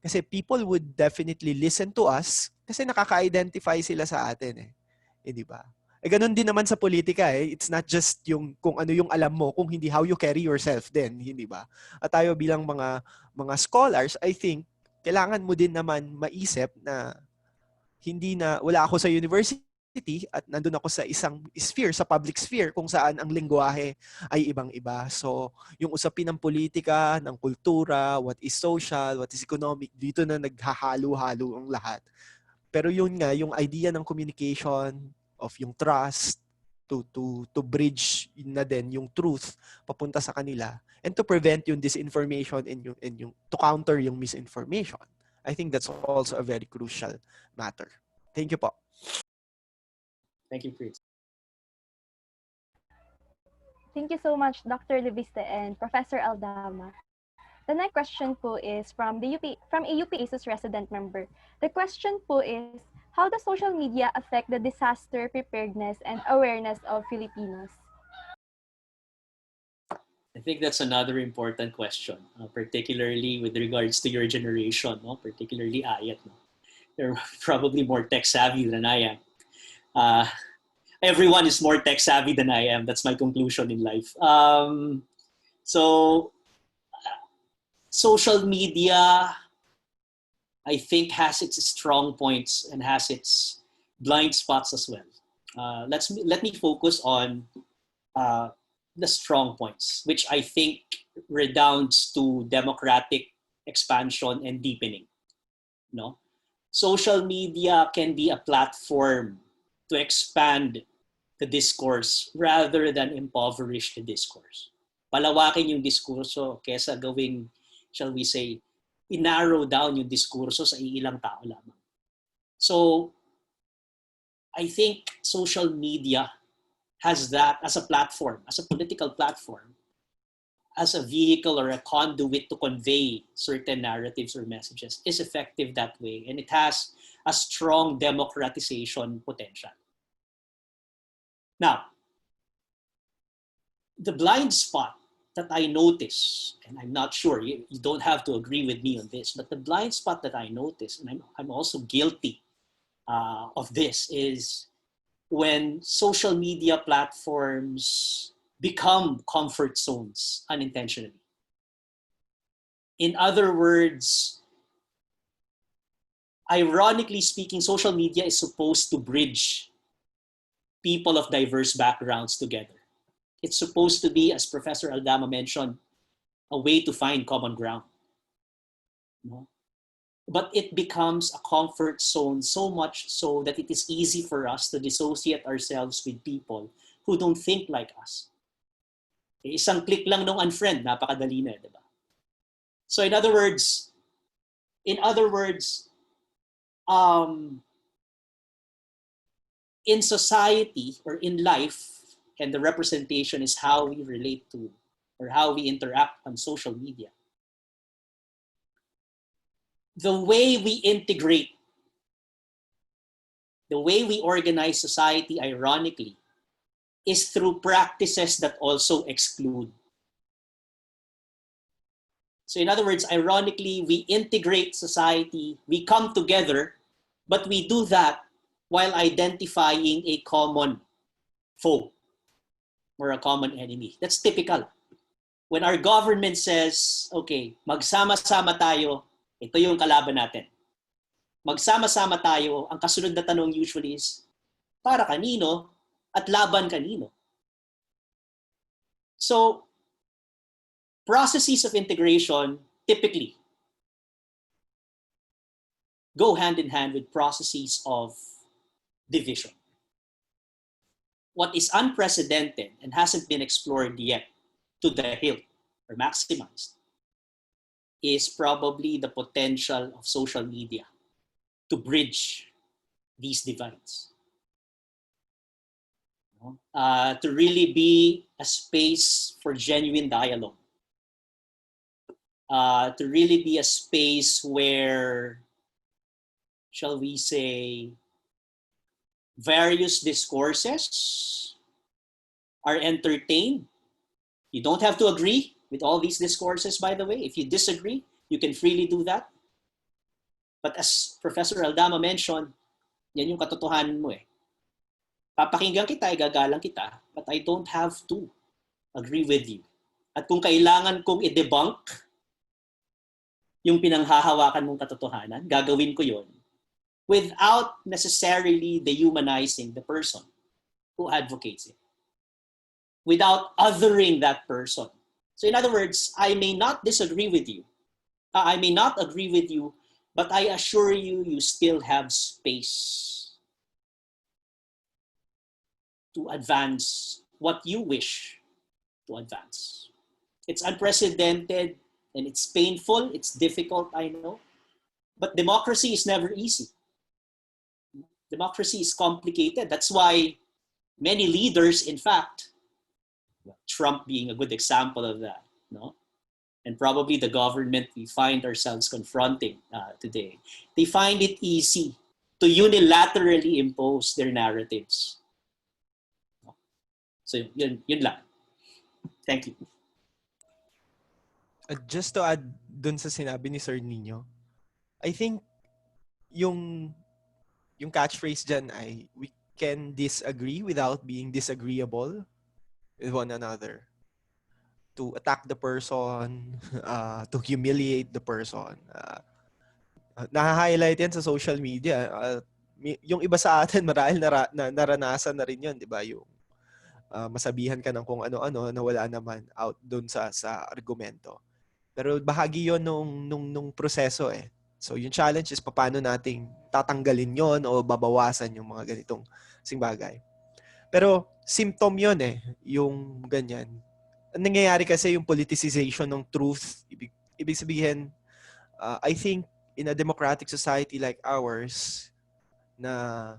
Kasi people would definitely listen to us kasi nakaka-identify sila sa atin di ba? Ganun din naman sa politika It's not just yung kung ano yung alam mo, kung hindi how you carry yourself din, hindi ba? At tayo bilang mga scholars, I think kailangan mo din naman maisip na hindi na wala ako sa university at nandun ako sa isang sphere, sa public sphere kung saan ang lengguwahe ay ibang-iba. So, yung usapin ng politika, ng kultura, what is social, what is economic, dito na naghahalo-halo ang lahat. Pero yun nga, yung idea ng communication, of yung trust, to bridge na din yung truth papunta sa kanila and to prevent yung disinformation and yung to counter yung misinformation. I think that's also a very crucial matter. Thank you po. Thank you, Chris. Thank you so much, Dr. Leviste and Professor Aldama. The next question po is from a UP ASUS resident member. The question po is, how does social media affect the disaster preparedness and awareness of Filipinos? I think that's another important question, particularly with regards to your generation, particularly Ayat. They're probably more tech savvy than I am. Everyone is more tech savvy than I am. That's my conclusion in life. So social media, I think, has its strong points and has its blind spots as well. Let me focus on the strong points, which I think redounds to democratic expansion and deepening. Social media can be a platform to expand the discourse rather than impoverish the discourse. Palawakin yung diskurso kesa gawing, shall we say, i-narrow down yung diskurso sa ilang tao lamang. So, I think social media has that as a platform, as a political platform, as a vehicle or a conduit to convey certain narratives or messages is effective that way. And it has a strong democratization potential. Now, the blind spot that I notice, and I'm not sure, you don't have to agree with me on this, but the blind spot that I notice, and I'm also guilty of this, is when social media platforms become comfort zones unintentionally. In other words, ironically speaking, social media is supposed to bridge people of diverse backgrounds together. It's supposed to be, as Professor Aldama mentioned, a way to find common ground. But it becomes a comfort zone so much so that it is easy for us to dissociate ourselves with people who don't think like us. Isang click lang nung unfriend, napakadali na, diba? So in other words, in society or in life, and the representation is how we relate to or how we interact on social media. The way we integrate, the way we organize society, ironically, is through practices that also exclude. So in other words, ironically, we integrate society, we come together, but we do that while identifying a common foe or a common enemy. That's typical. When our government says, okay, magsama-sama tayo, ito yung kalaban natin. Magsama-sama tayo, ang kasunod na tanong usually is, para kanino at laban kanino? So, processes of integration typically go hand in hand with processes of division. What is unprecedented and hasn't been explored yet to the hilt or maximized is probably the potential of social media to bridge these divides. To really be a space for genuine dialogue. To really be a space where, shall we say, various discourses are entertained. You don't have to agree with all these discourses, by the way. If you disagree, you can freely do that. But as Professor Aldama mentioned, yan yung katotohanan mo eh. Papakinggan kita, igagalang kita, but I don't have to agree with you. At kung kailangan kong i-debunk yung pinanghahawakan mong katotohanan, gagawin ko yon without necessarily dehumanizing the person who advocates it, without othering that person. So in other words, I may not disagree with you. I may not agree with you, but I assure you, you still have space to advance what you wish to advance. It's unprecedented and it's painful, it's difficult, I know. But democracy is never easy. Democracy is complicated. That's why many leaders, in fact, Trump being a good example of that, no? And probably the government we find ourselves confronting today, they find it easy to unilaterally impose their narratives. So yun lang. Thank you. Just to add dun sa sinabi ni Sir Nino, I think yung catchphrase dyan ay we can disagree without being disagreeable with one another. To attack the person, to humiliate the person. Na-highlight yan sa social media. Yung iba sa atin marahil naranasan na rin yun, di ba? Yung masabihan ka ng kung ano-ano na wala naman out doon sa argumento. Pero bahagi yon nung proseso eh. So yung challenge is paano nating tatanggalin yon o babawasan yung mga ganitong bagay. Pero symptom yon eh, yung ganyan. Ang nangyayari kasi yung politicization ng truth. Ibig sabihin, I think in a democratic society like ours, na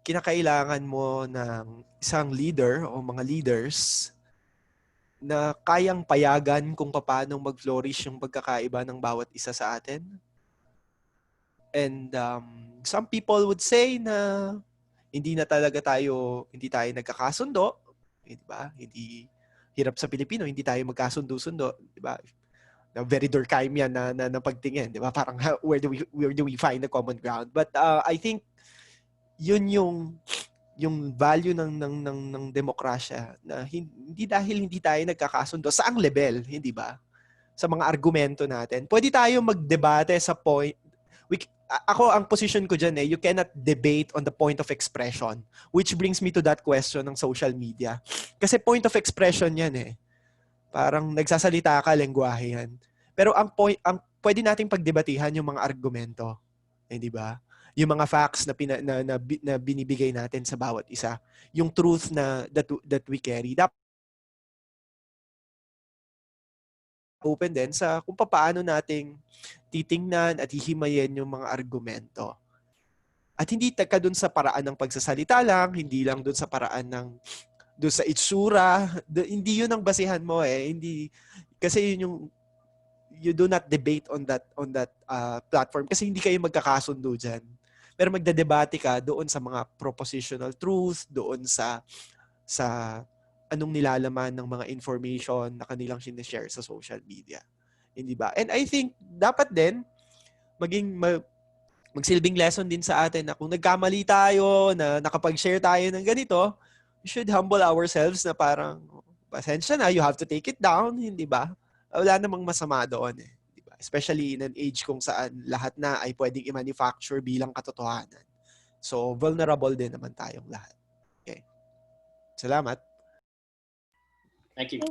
kinakailangan mo ng isang leader o mga leaders na kayang payagan kung paano mag-flourish yung pagkakaiba ng bawat isa sa atin. And some people would say na hindi tayo nagkakasundo, di ba? Hindi hirap sa Pilipino, hindi tayo magkasundo-sundo, di ba? Very Durkheim yan na pagtingin, di ba? Parang where do we find the common ground? But I think yun yung value ng demokrasya na hindi dahil hindi tayo nagkakasundo sa ang level, hindi ba? Sa mga argumento natin. Pwede tayo magdebate sa point. Ako, ang position ko dyan you cannot debate on the point of expression. Which brings me to that question ng social media. Kasi point of expression yan Parang nagsasalita ka, lengguwahe yan. Pero ang pwede nating pagdebatihan yung mga argumento. Di ba? Yung mga facts na binibigay natin sa bawat isa. Yung truth that we carry. Dapat open din sa kung paano nating titingnan at hihimayin yung mga argumento. At hindi ka dun sa paraan ng pagsasalita lang, hindi lang dun sa paraan ng dun sa itsura, hindi yun ang basihan mo hindi kasi yun yung you do not debate on that platform kasi hindi kayo magkakasundo diyan. Pero magdedebate ka doon sa mga propositional truth, doon sa anong nilalaman ng mga information na kanilang sinishare sa social media. Hindi ba? And I think dapat din magsilbing lesson din sa atin na kung nagkamali tayo, na nakapag-share tayo ng ganito, we should humble ourselves na parang, pasensya na, you have to take it down, hindi ba? Wala namang masama doon Di ba? Especially in an age kung saan lahat na ay pwedeng i-manufacture bilang katotohanan. So, vulnerable din naman tayong lahat. Okay. Salamat. Thank you.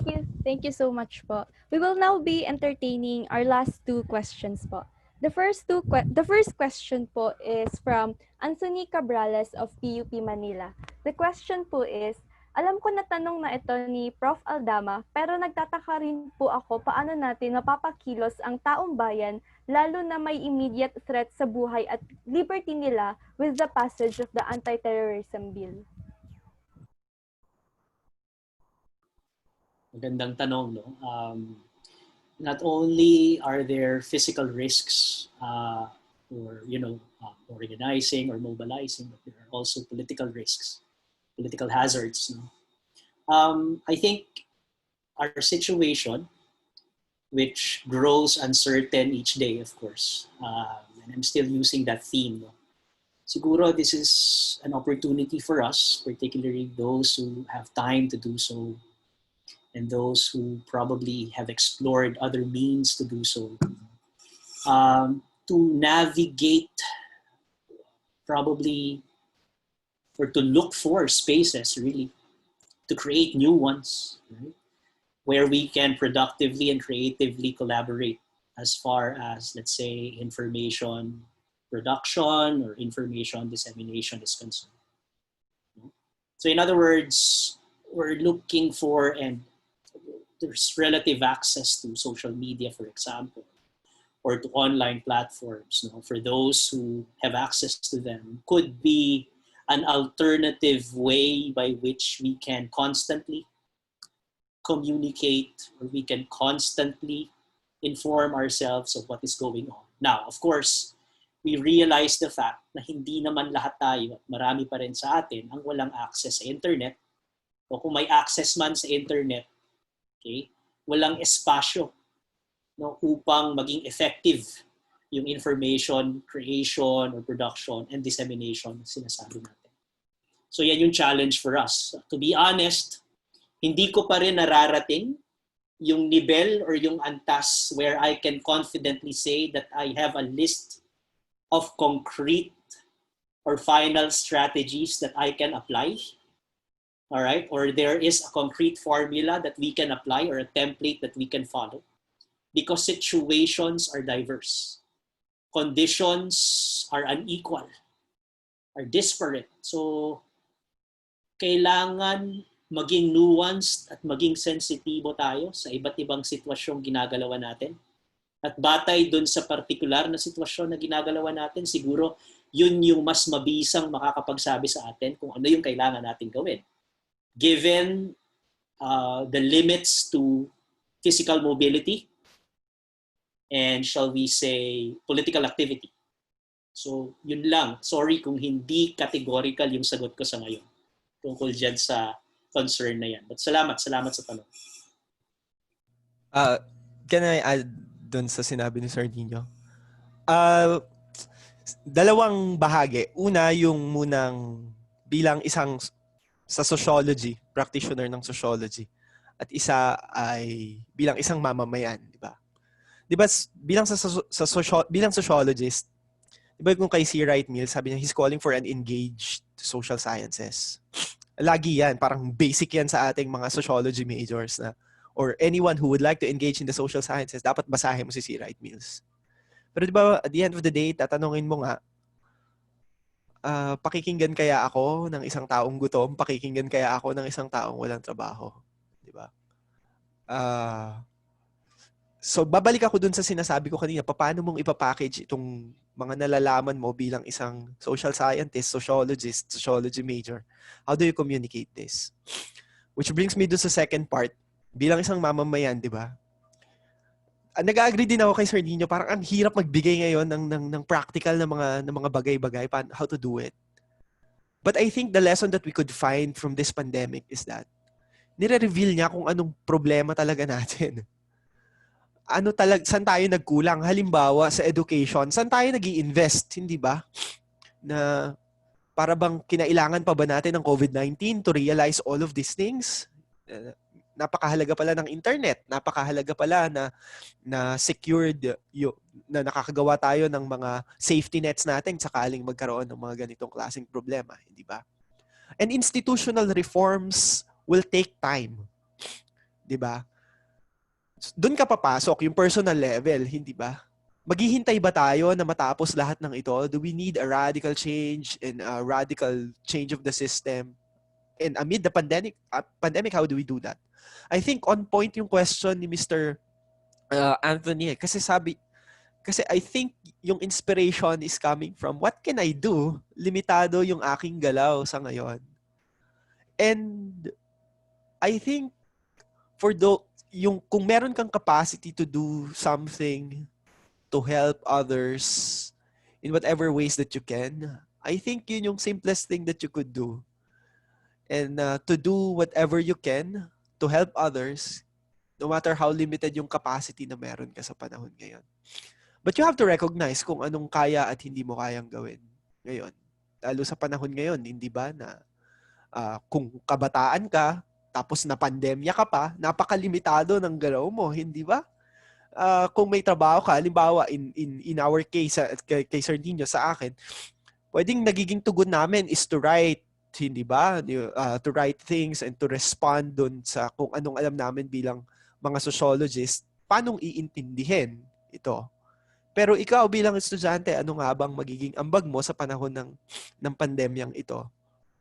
Thank you so much po. We will now be entertaining our last two questions po. The first question po is from Anthony Cabrales of PUP Manila. The question po is, alam ko na tanong na ito ni Prof. Aldama, pero nagtataka rin po ako paano natin mapapakilos ang taong bayan lalo na may immediate threat sa buhay at liberty nila with the passage of the Anti-Terrorism Bill. Magandang tanong, no? Not only are there physical risks for organizing or mobilizing, but there are also political risks political hazards. No? I think our situation, which grows uncertain each day, of course, and I'm still using that theme. No? Siguro this is an opportunity for us, particularly those who have time to do so, and those who probably have explored other means to do so, to navigate probably, or to look for spaces really, to create new ones, right? Where we can productively and creatively collaborate as far as, let's say, information production or information dissemination is concerned. So in other words, we're looking for, and there's relative access to social media, for example, or to online platforms. No? For those who have access to them, could be an alternative way by which we can constantly communicate, or we can constantly inform ourselves of what is going on. Now, of course, we realize the fact na hindi naman lahat tayo at marami pa rin sa atin ang walang access sa internet, o kung may access man sa internet, okay, walang espasyo, no, upang maging effective yung information creation or production and dissemination na sinasabi natin. So yan yung challenge for us. To be honest, hindi ko pa rin nararating yung nivel or yung antas where I can confidently say that I have a list of concrete or final strategies that I can apply. All right? Or there is a concrete formula that we can apply, or a template that we can follow. Because situations are diverse. Conditions are unequal, are disparate. So, kailangan maging nuanced at maging sensitibo tayo sa iba't ibang sitwasyong ginagalawan natin. At batay dun sa partikular na sitwasyon na ginagalawan natin, siguro yun yung mas mabisang makakapagsabi sa atin kung ano yung kailangan natin gawin. Given the limits to physical mobility and, shall we say, political activity. So, yun lang. Sorry kung hindi categorical yung sagot ko sa ngayon tungkol dyan sa concern na yan. But salamat sa tanong. Can I add dun sa sinabi ni Sir Nino? Dalawang bahagi. Una, yung munang bilang isang sa sociology, practitioner ng sociology. At isa ay bilang isang mamamayan, di ba? Di ba bilang sociologist, di ba kung kay C. Wright Mills, sabi niya, he's calling for an engaged social sciences. Lagi yan, parang basic yan sa ating mga sociology majors na, or anyone who would like to engage in the social sciences, dapat basahin mo si C. Wright Mills. Pero di ba, at the end of the day, tatanungin mo nga, pakikinggan kaya ako ng isang taong gutom? Pakikinggan kaya ako ng isang taong walang trabaho? Di ba? So, babalik ako dun sa sinasabi ko kanina, paano mong ipapackage itong mga nalalaman mo bilang isang social scientist, sociologist, sociology major? How do you communicate this? Which brings me dun sa second part. Bilang isang mamamayan, di ba? Nag-agree din ako kay Sir Nino, parang ang hirap magbigay ngayon ng practical na mga bagay-bagay, how to do it. But I think the lesson that we could find from this pandemic is that nire-reveal niya kung anong problema talaga natin. Saan tayo nagkulang? Halimbawa, sa education, saan tayo nag-i-invest, hindi ba? Na para bang kinailangan pa ba natin ng COVID-19 to realize all of these things? Napakahalaga pala ng internet, napakahalaga pala na secured na nakakagawa tayo ng mga safety nets natin sakaling magkaroon ng mga ganitong klaseng problema, hindi ba? And institutional reforms will take time. Di ba? Doon ka papasok yung personal level, hindi ba? Maghihintay ba tayo na matapos lahat ng ito? Do we need a radical change and a radical change of the system? And amid the pandemic, how do we do that? I think on point yung question ni Mr. Anthony. Kasi I think yung inspiration is coming from what can I do? Limitado yung aking galaw sa ngayon. And I think kung meron kang capacity to do something to help others in whatever ways that you can, I think yun yung simplest thing that you could do. and to do whatever you can to help others, no matter how limited yung capacity na meron ka sa panahon ngayon. But you have to recognize kung anong kaya at hindi mo kayang gawin ngayon. Lalo sa panahon ngayon, hindi ba, na kung kabataan ka, tapos na pandemya ka pa, napakalimitado ng galaw mo, hindi ba? Kung may trabaho ka, halimbawa, in our case, kay Sir Nino, sa akin, pwedeng nagiging tugon namin is to write, hindi ba? To write things and to respond dun sa kung anong alam namin bilang mga sociologist, paanong iintindihin ito. Pero ikaw bilang estudyante, ano nga bang magiging ambag mo sa panahon ng pandemyang ito?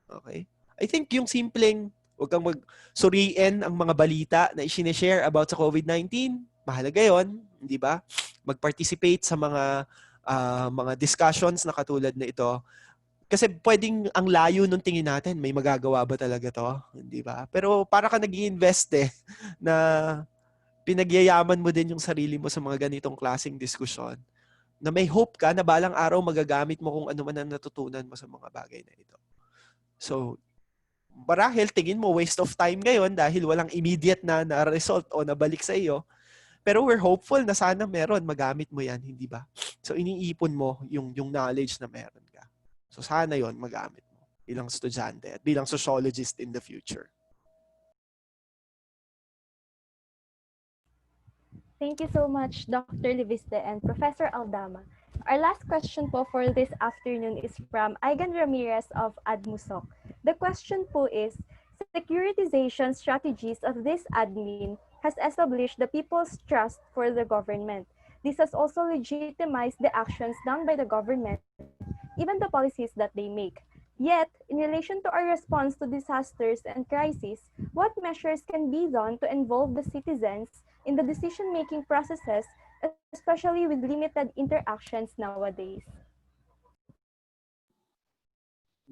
Okay? I think yung simpleng, huwag kang magsuriin ang mga balita na isineshare about sa COVID-19, mahalaga yon, di ba? Mag-participate sa mga discussions na katulad na ito. Kasi pwedeng ang layo nung tingin natin, may magagawa ba talaga to? Di ba? Pero para ka nag-i-invest na pinagyayaman mo din yung sarili mo sa mga ganitong klaseng diskusyon, na may hope ka na balang araw magagamit mo kung ano man ang natutunan mo sa mga bagay na ito. So, marahil tingin mo waste of time ngayon dahil walang immediate na result o nabalik sa iyo. Pero we're hopeful na sana meron, magamit mo yan, hindi ba? So, iniipon mo yung knowledge na meron ka. So, sana yon magamit mo bilang estudyante at bilang sociologist in the future. Thank you so much, Dr. Liviste and Professor Aldama. Our last question po for this afternoon is from Igan Ramirez of ADMUSOC. The question po is, securitization strategies of this admin has established the people's trust for the government. This has also legitimized the actions done by the government, even the policies that they make. Yet, in relation to our response to disasters and crises, what measures can be done to involve the citizens in the decision-making processes, especially with limited interactions nowadays?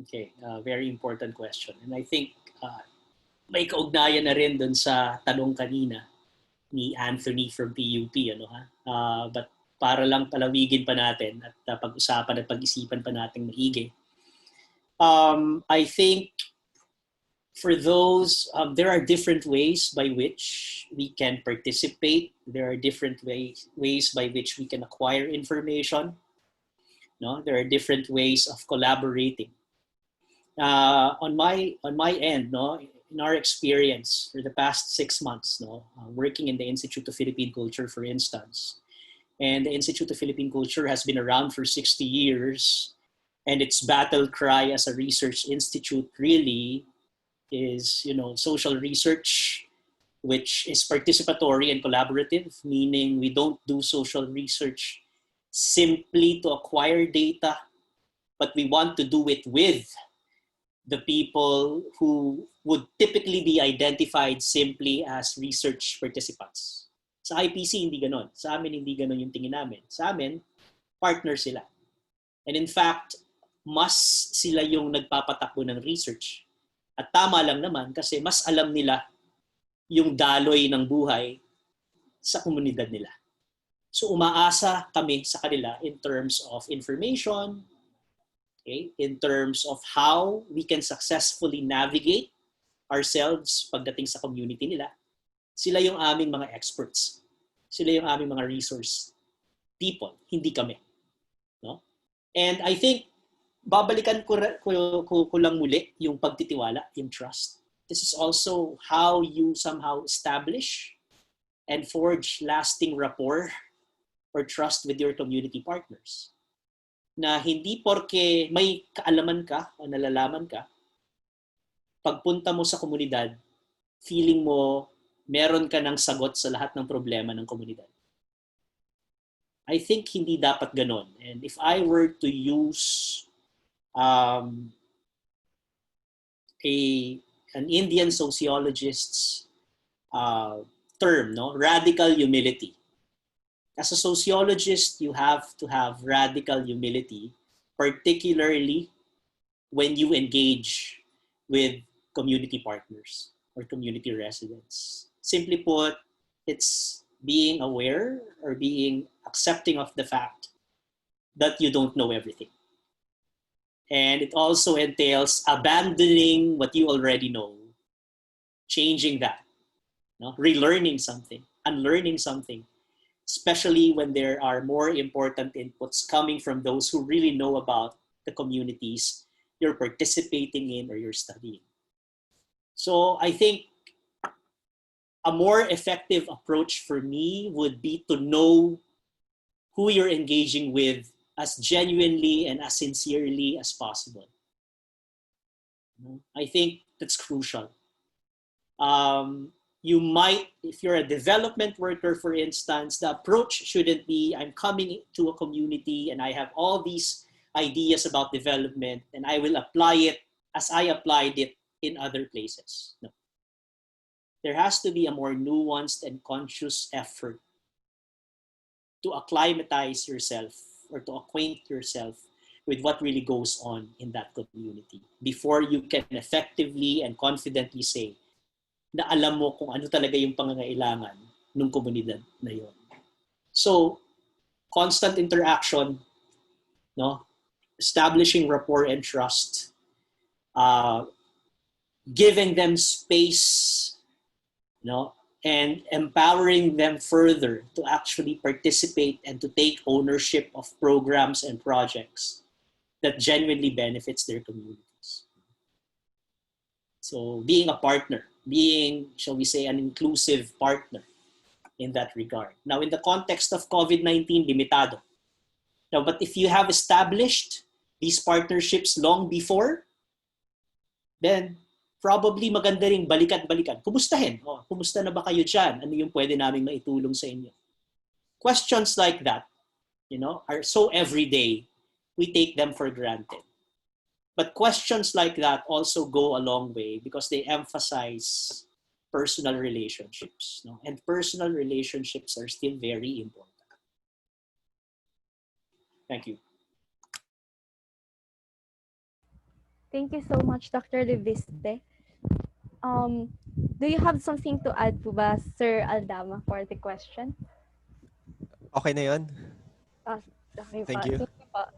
Okay, very important question. And I think may kaugnayan na rin dun sa tanong kanina ni Anthony from PUP. But para lang palawigin pa natin at pag-usapan at pag-isipan pa natin maigi. I think for those, there are different ways by which we can participate. There are different ways by which we can acquire information. No, there are different ways of collaborating. On my end, no, in our experience for the past 6 months, no, working in the Institute of Philippine Culture, for instance, and the Institute of Philippine Culture has been around for 60 years, and its battle cry as a research institute really is, social research, which is participatory and collaborative, meaning we don't do social research simply to acquire data, but we want to do it with the people who would typically be identified simply as research participants. Sa IPC, hindi ganon. Sa amin, hindi ganon yung tingin namin. Sa amin, partner sila. And in fact, mas sila yung nagpapatakbo ng research. At tama lang naman kasi mas alam nila yung daloy ng buhay sa komunidad nila. So umaasa kami sa kanila in terms of information, okay, in terms of how we can successfully navigate ourselves pagdating sa community nila. Sila yung aming mga experts. Sila yung aming mga resource people, hindi kami. No? And I think babalikan ko lang muli yung pagtitiwala, yung trust. This is also how you somehow establish and forge lasting rapport or trust with your community partners. Na hindi porke may kaalaman ka o nalalaman ka, pagpunta mo sa komunidad, feeling mo meron ka ng sagot sa lahat ng problema ng komunidad. I think hindi dapat ganon. And if I were to use an Indian sociologist's term, no, radical humility. As a sociologist, you have to have radical humility, particularly when you engage with community partners or community residents. Simply put, it's being aware or being accepting of the fact that you don't know everything. And it also entails abandoning what you already know, changing that, no? Relearning something, unlearning something, especially when there are more important inputs coming from those who really know about the communities you're participating in or you're studying. So I think a more effective approach for me would be to know who you're engaging with as genuinely and as sincerely as possible. I think that's crucial. You might, if you're a development worker, for instance, the approach shouldn't be, I'm coming to a community and I have all these ideas about development and I will apply it as I applied it in other places. No. There has to be a more nuanced and conscious effort to acclimatize yourself or to acquaint yourself with what really goes on in that community before you can effectively and confidently say na alam mo kung ano talaga yung pangangailangan ng komunidad na yon. So, constant interaction, no? Establishing rapport and trust, giving them space, no? And empowering them further to actually participate and to take ownership of programs and projects that genuinely benefits their communities. So being a partner, being, shall we say, an inclusive partner in that regard. Now, in the context of COVID-19, limitado. Now, but if you have established these partnerships long before, then probably maganda ring balikan-balikan. Kumustahin? Oh, kumusta na ba kayo dyan? Ano yung pwede namin maitulong sa inyo? Questions like that, are so everyday, we take them for granted. But questions like that also go a long way because they emphasize personal relationships. No? And personal relationships are still very important. Thank you. Thank you so much, Dr. Leviste. Do you have something to add po ba, Sir Aldama, for the question? Okay na yun? Okay Thank pa. you. Sige pa.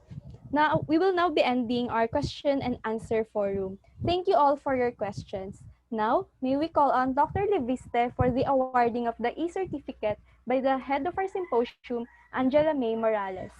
Now, we will now be ending our question and answer forum. Thank you all for your questions. Now, may we call on Dr. Leviste for the awarding of the e-certificate by the head of our symposium, Angela May Morales.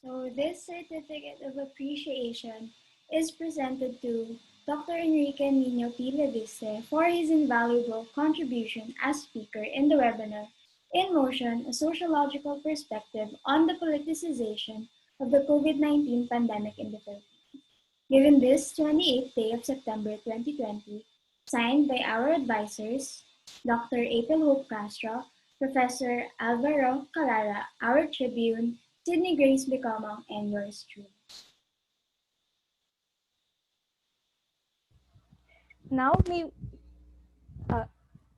So this certificate of appreciation is presented to Dr. Enrique Nino P. Leviste for his invaluable contribution as speaker in the webinar, In Motion, a Sociological Perspective on the Politicization of the COVID-19 Pandemic in the Philippines. Given this 28th day of September 2020, signed by our advisors, Dr. April Hope Castro, Professor Alvaro Calara, our Tribune, Sydney Grace Bicamong, and yours truly. Now,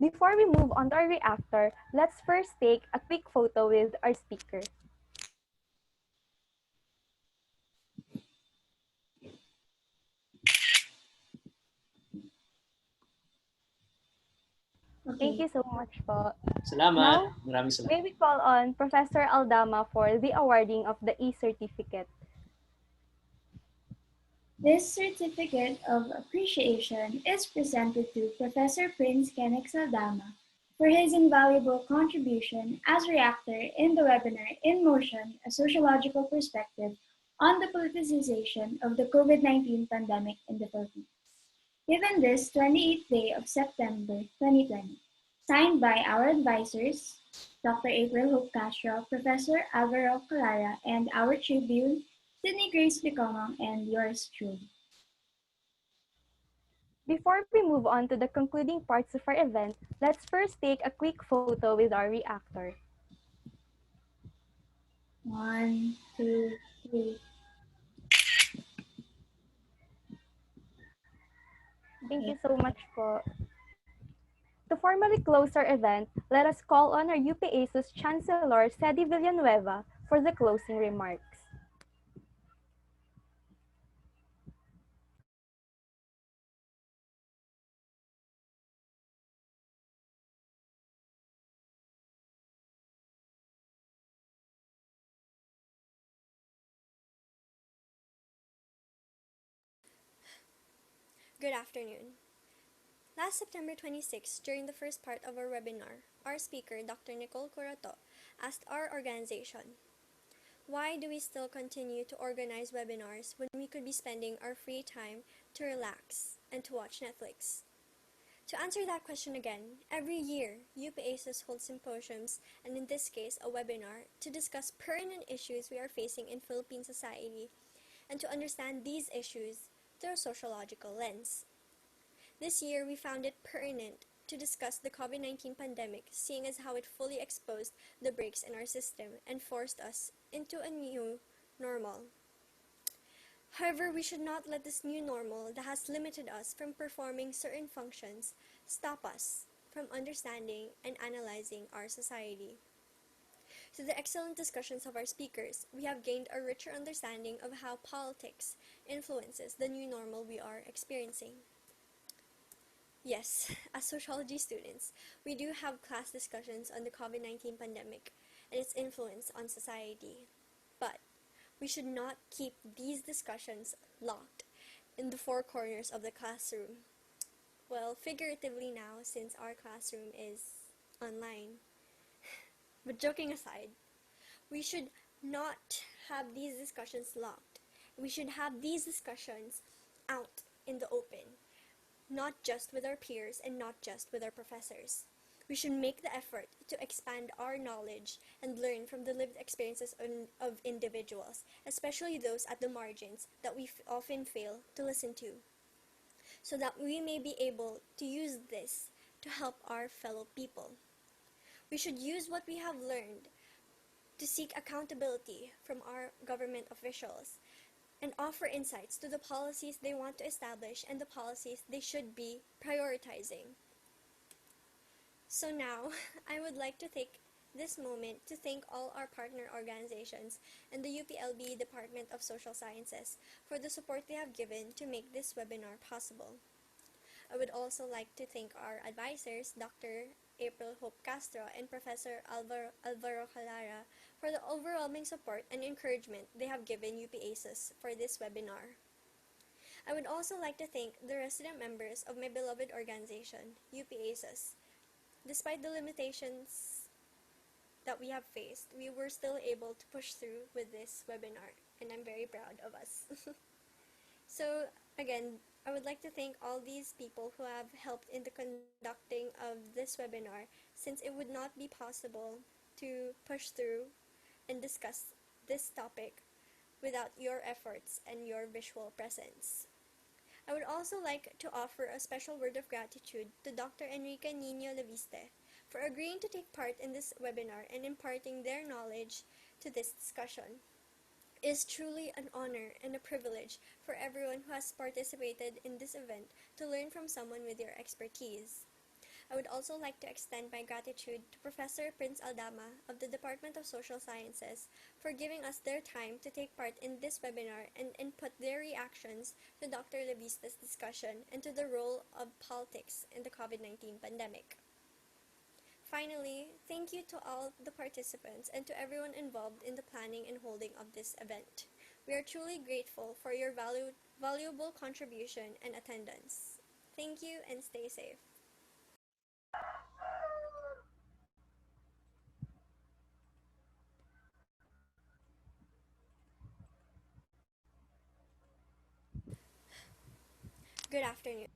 before we move on to our reactor, let's first take a quick photo with our speaker. Okay. Thank you so much po. Salamat. Now, Maraming salamat. may we call on Professor Aldama for the awarding of the e-certificate. This certificate of appreciation is presented to Professor Prince Kenneth Aldama for his invaluable contribution as reactor in the webinar In Motion, a Sociological Perspective on the Politicization of the COVID-19 Pandemic in the Philippines. Given this 28th day of September 2020, signed by our advisors, Dr. April Hope Castro, Professor Alvaro Calara, and our Tribune, Sydney Grace Bicamong, and yours truly. Before we move on to the concluding parts of our event, let's first take a quick photo with our reactor. 1, 2, 3. Thank you so much po. To formally close our event, let us call on our UP-ASUS Chancellor, Cedi Villanueva, for the closing remarks. Good afternoon. Last September 26, during the first part of our webinar, our speaker, Dr. Nicole Curato, asked our organization, why do we still continue to organize webinars when we could be spending our free time to relax and to watch Netflix? To answer that question again, every year, UPASUS holds symposiums, and in this case, a webinar, to discuss pertinent issues we are facing in Philippine society and to understand these issues through a sociological lens. This year, we found it pertinent to discuss the COVID-19 pandemic, seeing as how it fully exposed the breaks in our system and forced us into a new normal. However, we should not let this new normal that has limited us from performing certain functions stop us from understanding and analyzing our society. Through the excellent discussions of our speakers, we have gained a richer understanding of how politics influences the new normal we are experiencing. Yes, as sociology students, we do have class discussions on the COVID-19 pandemic and its influence on society. But we should not keep these discussions locked in the four corners of the classroom. Well, figuratively now, since our classroom is online. But joking aside, we should not have these discussions locked. We should have these discussions out in the open, not just with our peers and not just with our professors. We should make the effort to expand our knowledge and learn from the lived experiences of individuals, especially those at the margins that we often fail to listen to, so that we may be able to use this to help our fellow people. We should use what we have learned to seek accountability from our government officials and offer insights to the policies they want to establish and the policies they should be prioritizing. So now, I would like to take this moment to thank all our partner organizations and the UPLB Department of Social Sciences for the support they have given to make this webinar possible. I would also like to thank our advisors, Dr. April Hope Castro and Professor Alvaro Calara, for the overwhelming support and encouragement they have given UPASUS for this webinar. I would also like to thank the resident members of my beloved organization, UPASUS. Despite the limitations that we have faced, we were still able to push through with this webinar, and I'm very proud of us. So, again, I would like to thank all these people who have helped in the conducting of this webinar, since it would not be possible to push through and discuss this topic without your efforts and your visual presence. I would also like to offer a special word of gratitude to Dr. Enrique Nino Leviste for agreeing to take part in this webinar and imparting their knowledge to this discussion. It is truly an honor and a privilege for everyone who has participated in this event to learn from someone with your expertise. I would also like to extend my gratitude to Professor Prince Aldama of the Department of Social Sciences for giving us their time to take part in this webinar and input their reactions to Dr. Leviste's discussion and to the role of politics in the COVID-19 pandemic. Finally, thank you to all the participants and to everyone involved in the planning and holding of this event. We are truly grateful for your valuable contribution and attendance. Thank you and stay safe. Good afternoon.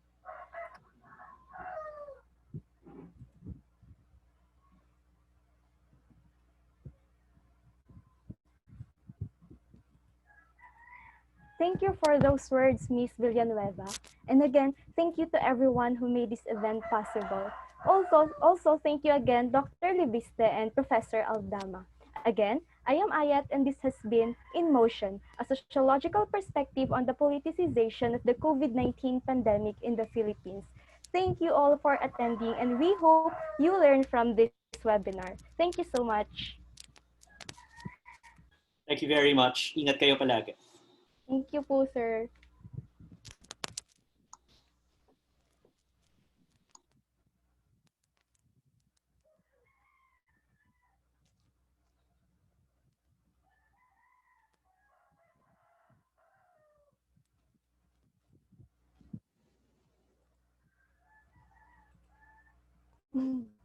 Thank you for those words, Ms. Villanueva. And again, thank you to everyone who made this event possible. Also thank you again, Dr. Leviste and Professor Aldama. Again, I am Ayat and this has been In Motion, a sociological perspective on the politicization of the COVID-19 pandemic in the Philippines. Thank you all for attending and we hope you learn from this webinar. Thank you so much. Thank you very much. Ingat kayo palagi. Thank you po, sir. Mm.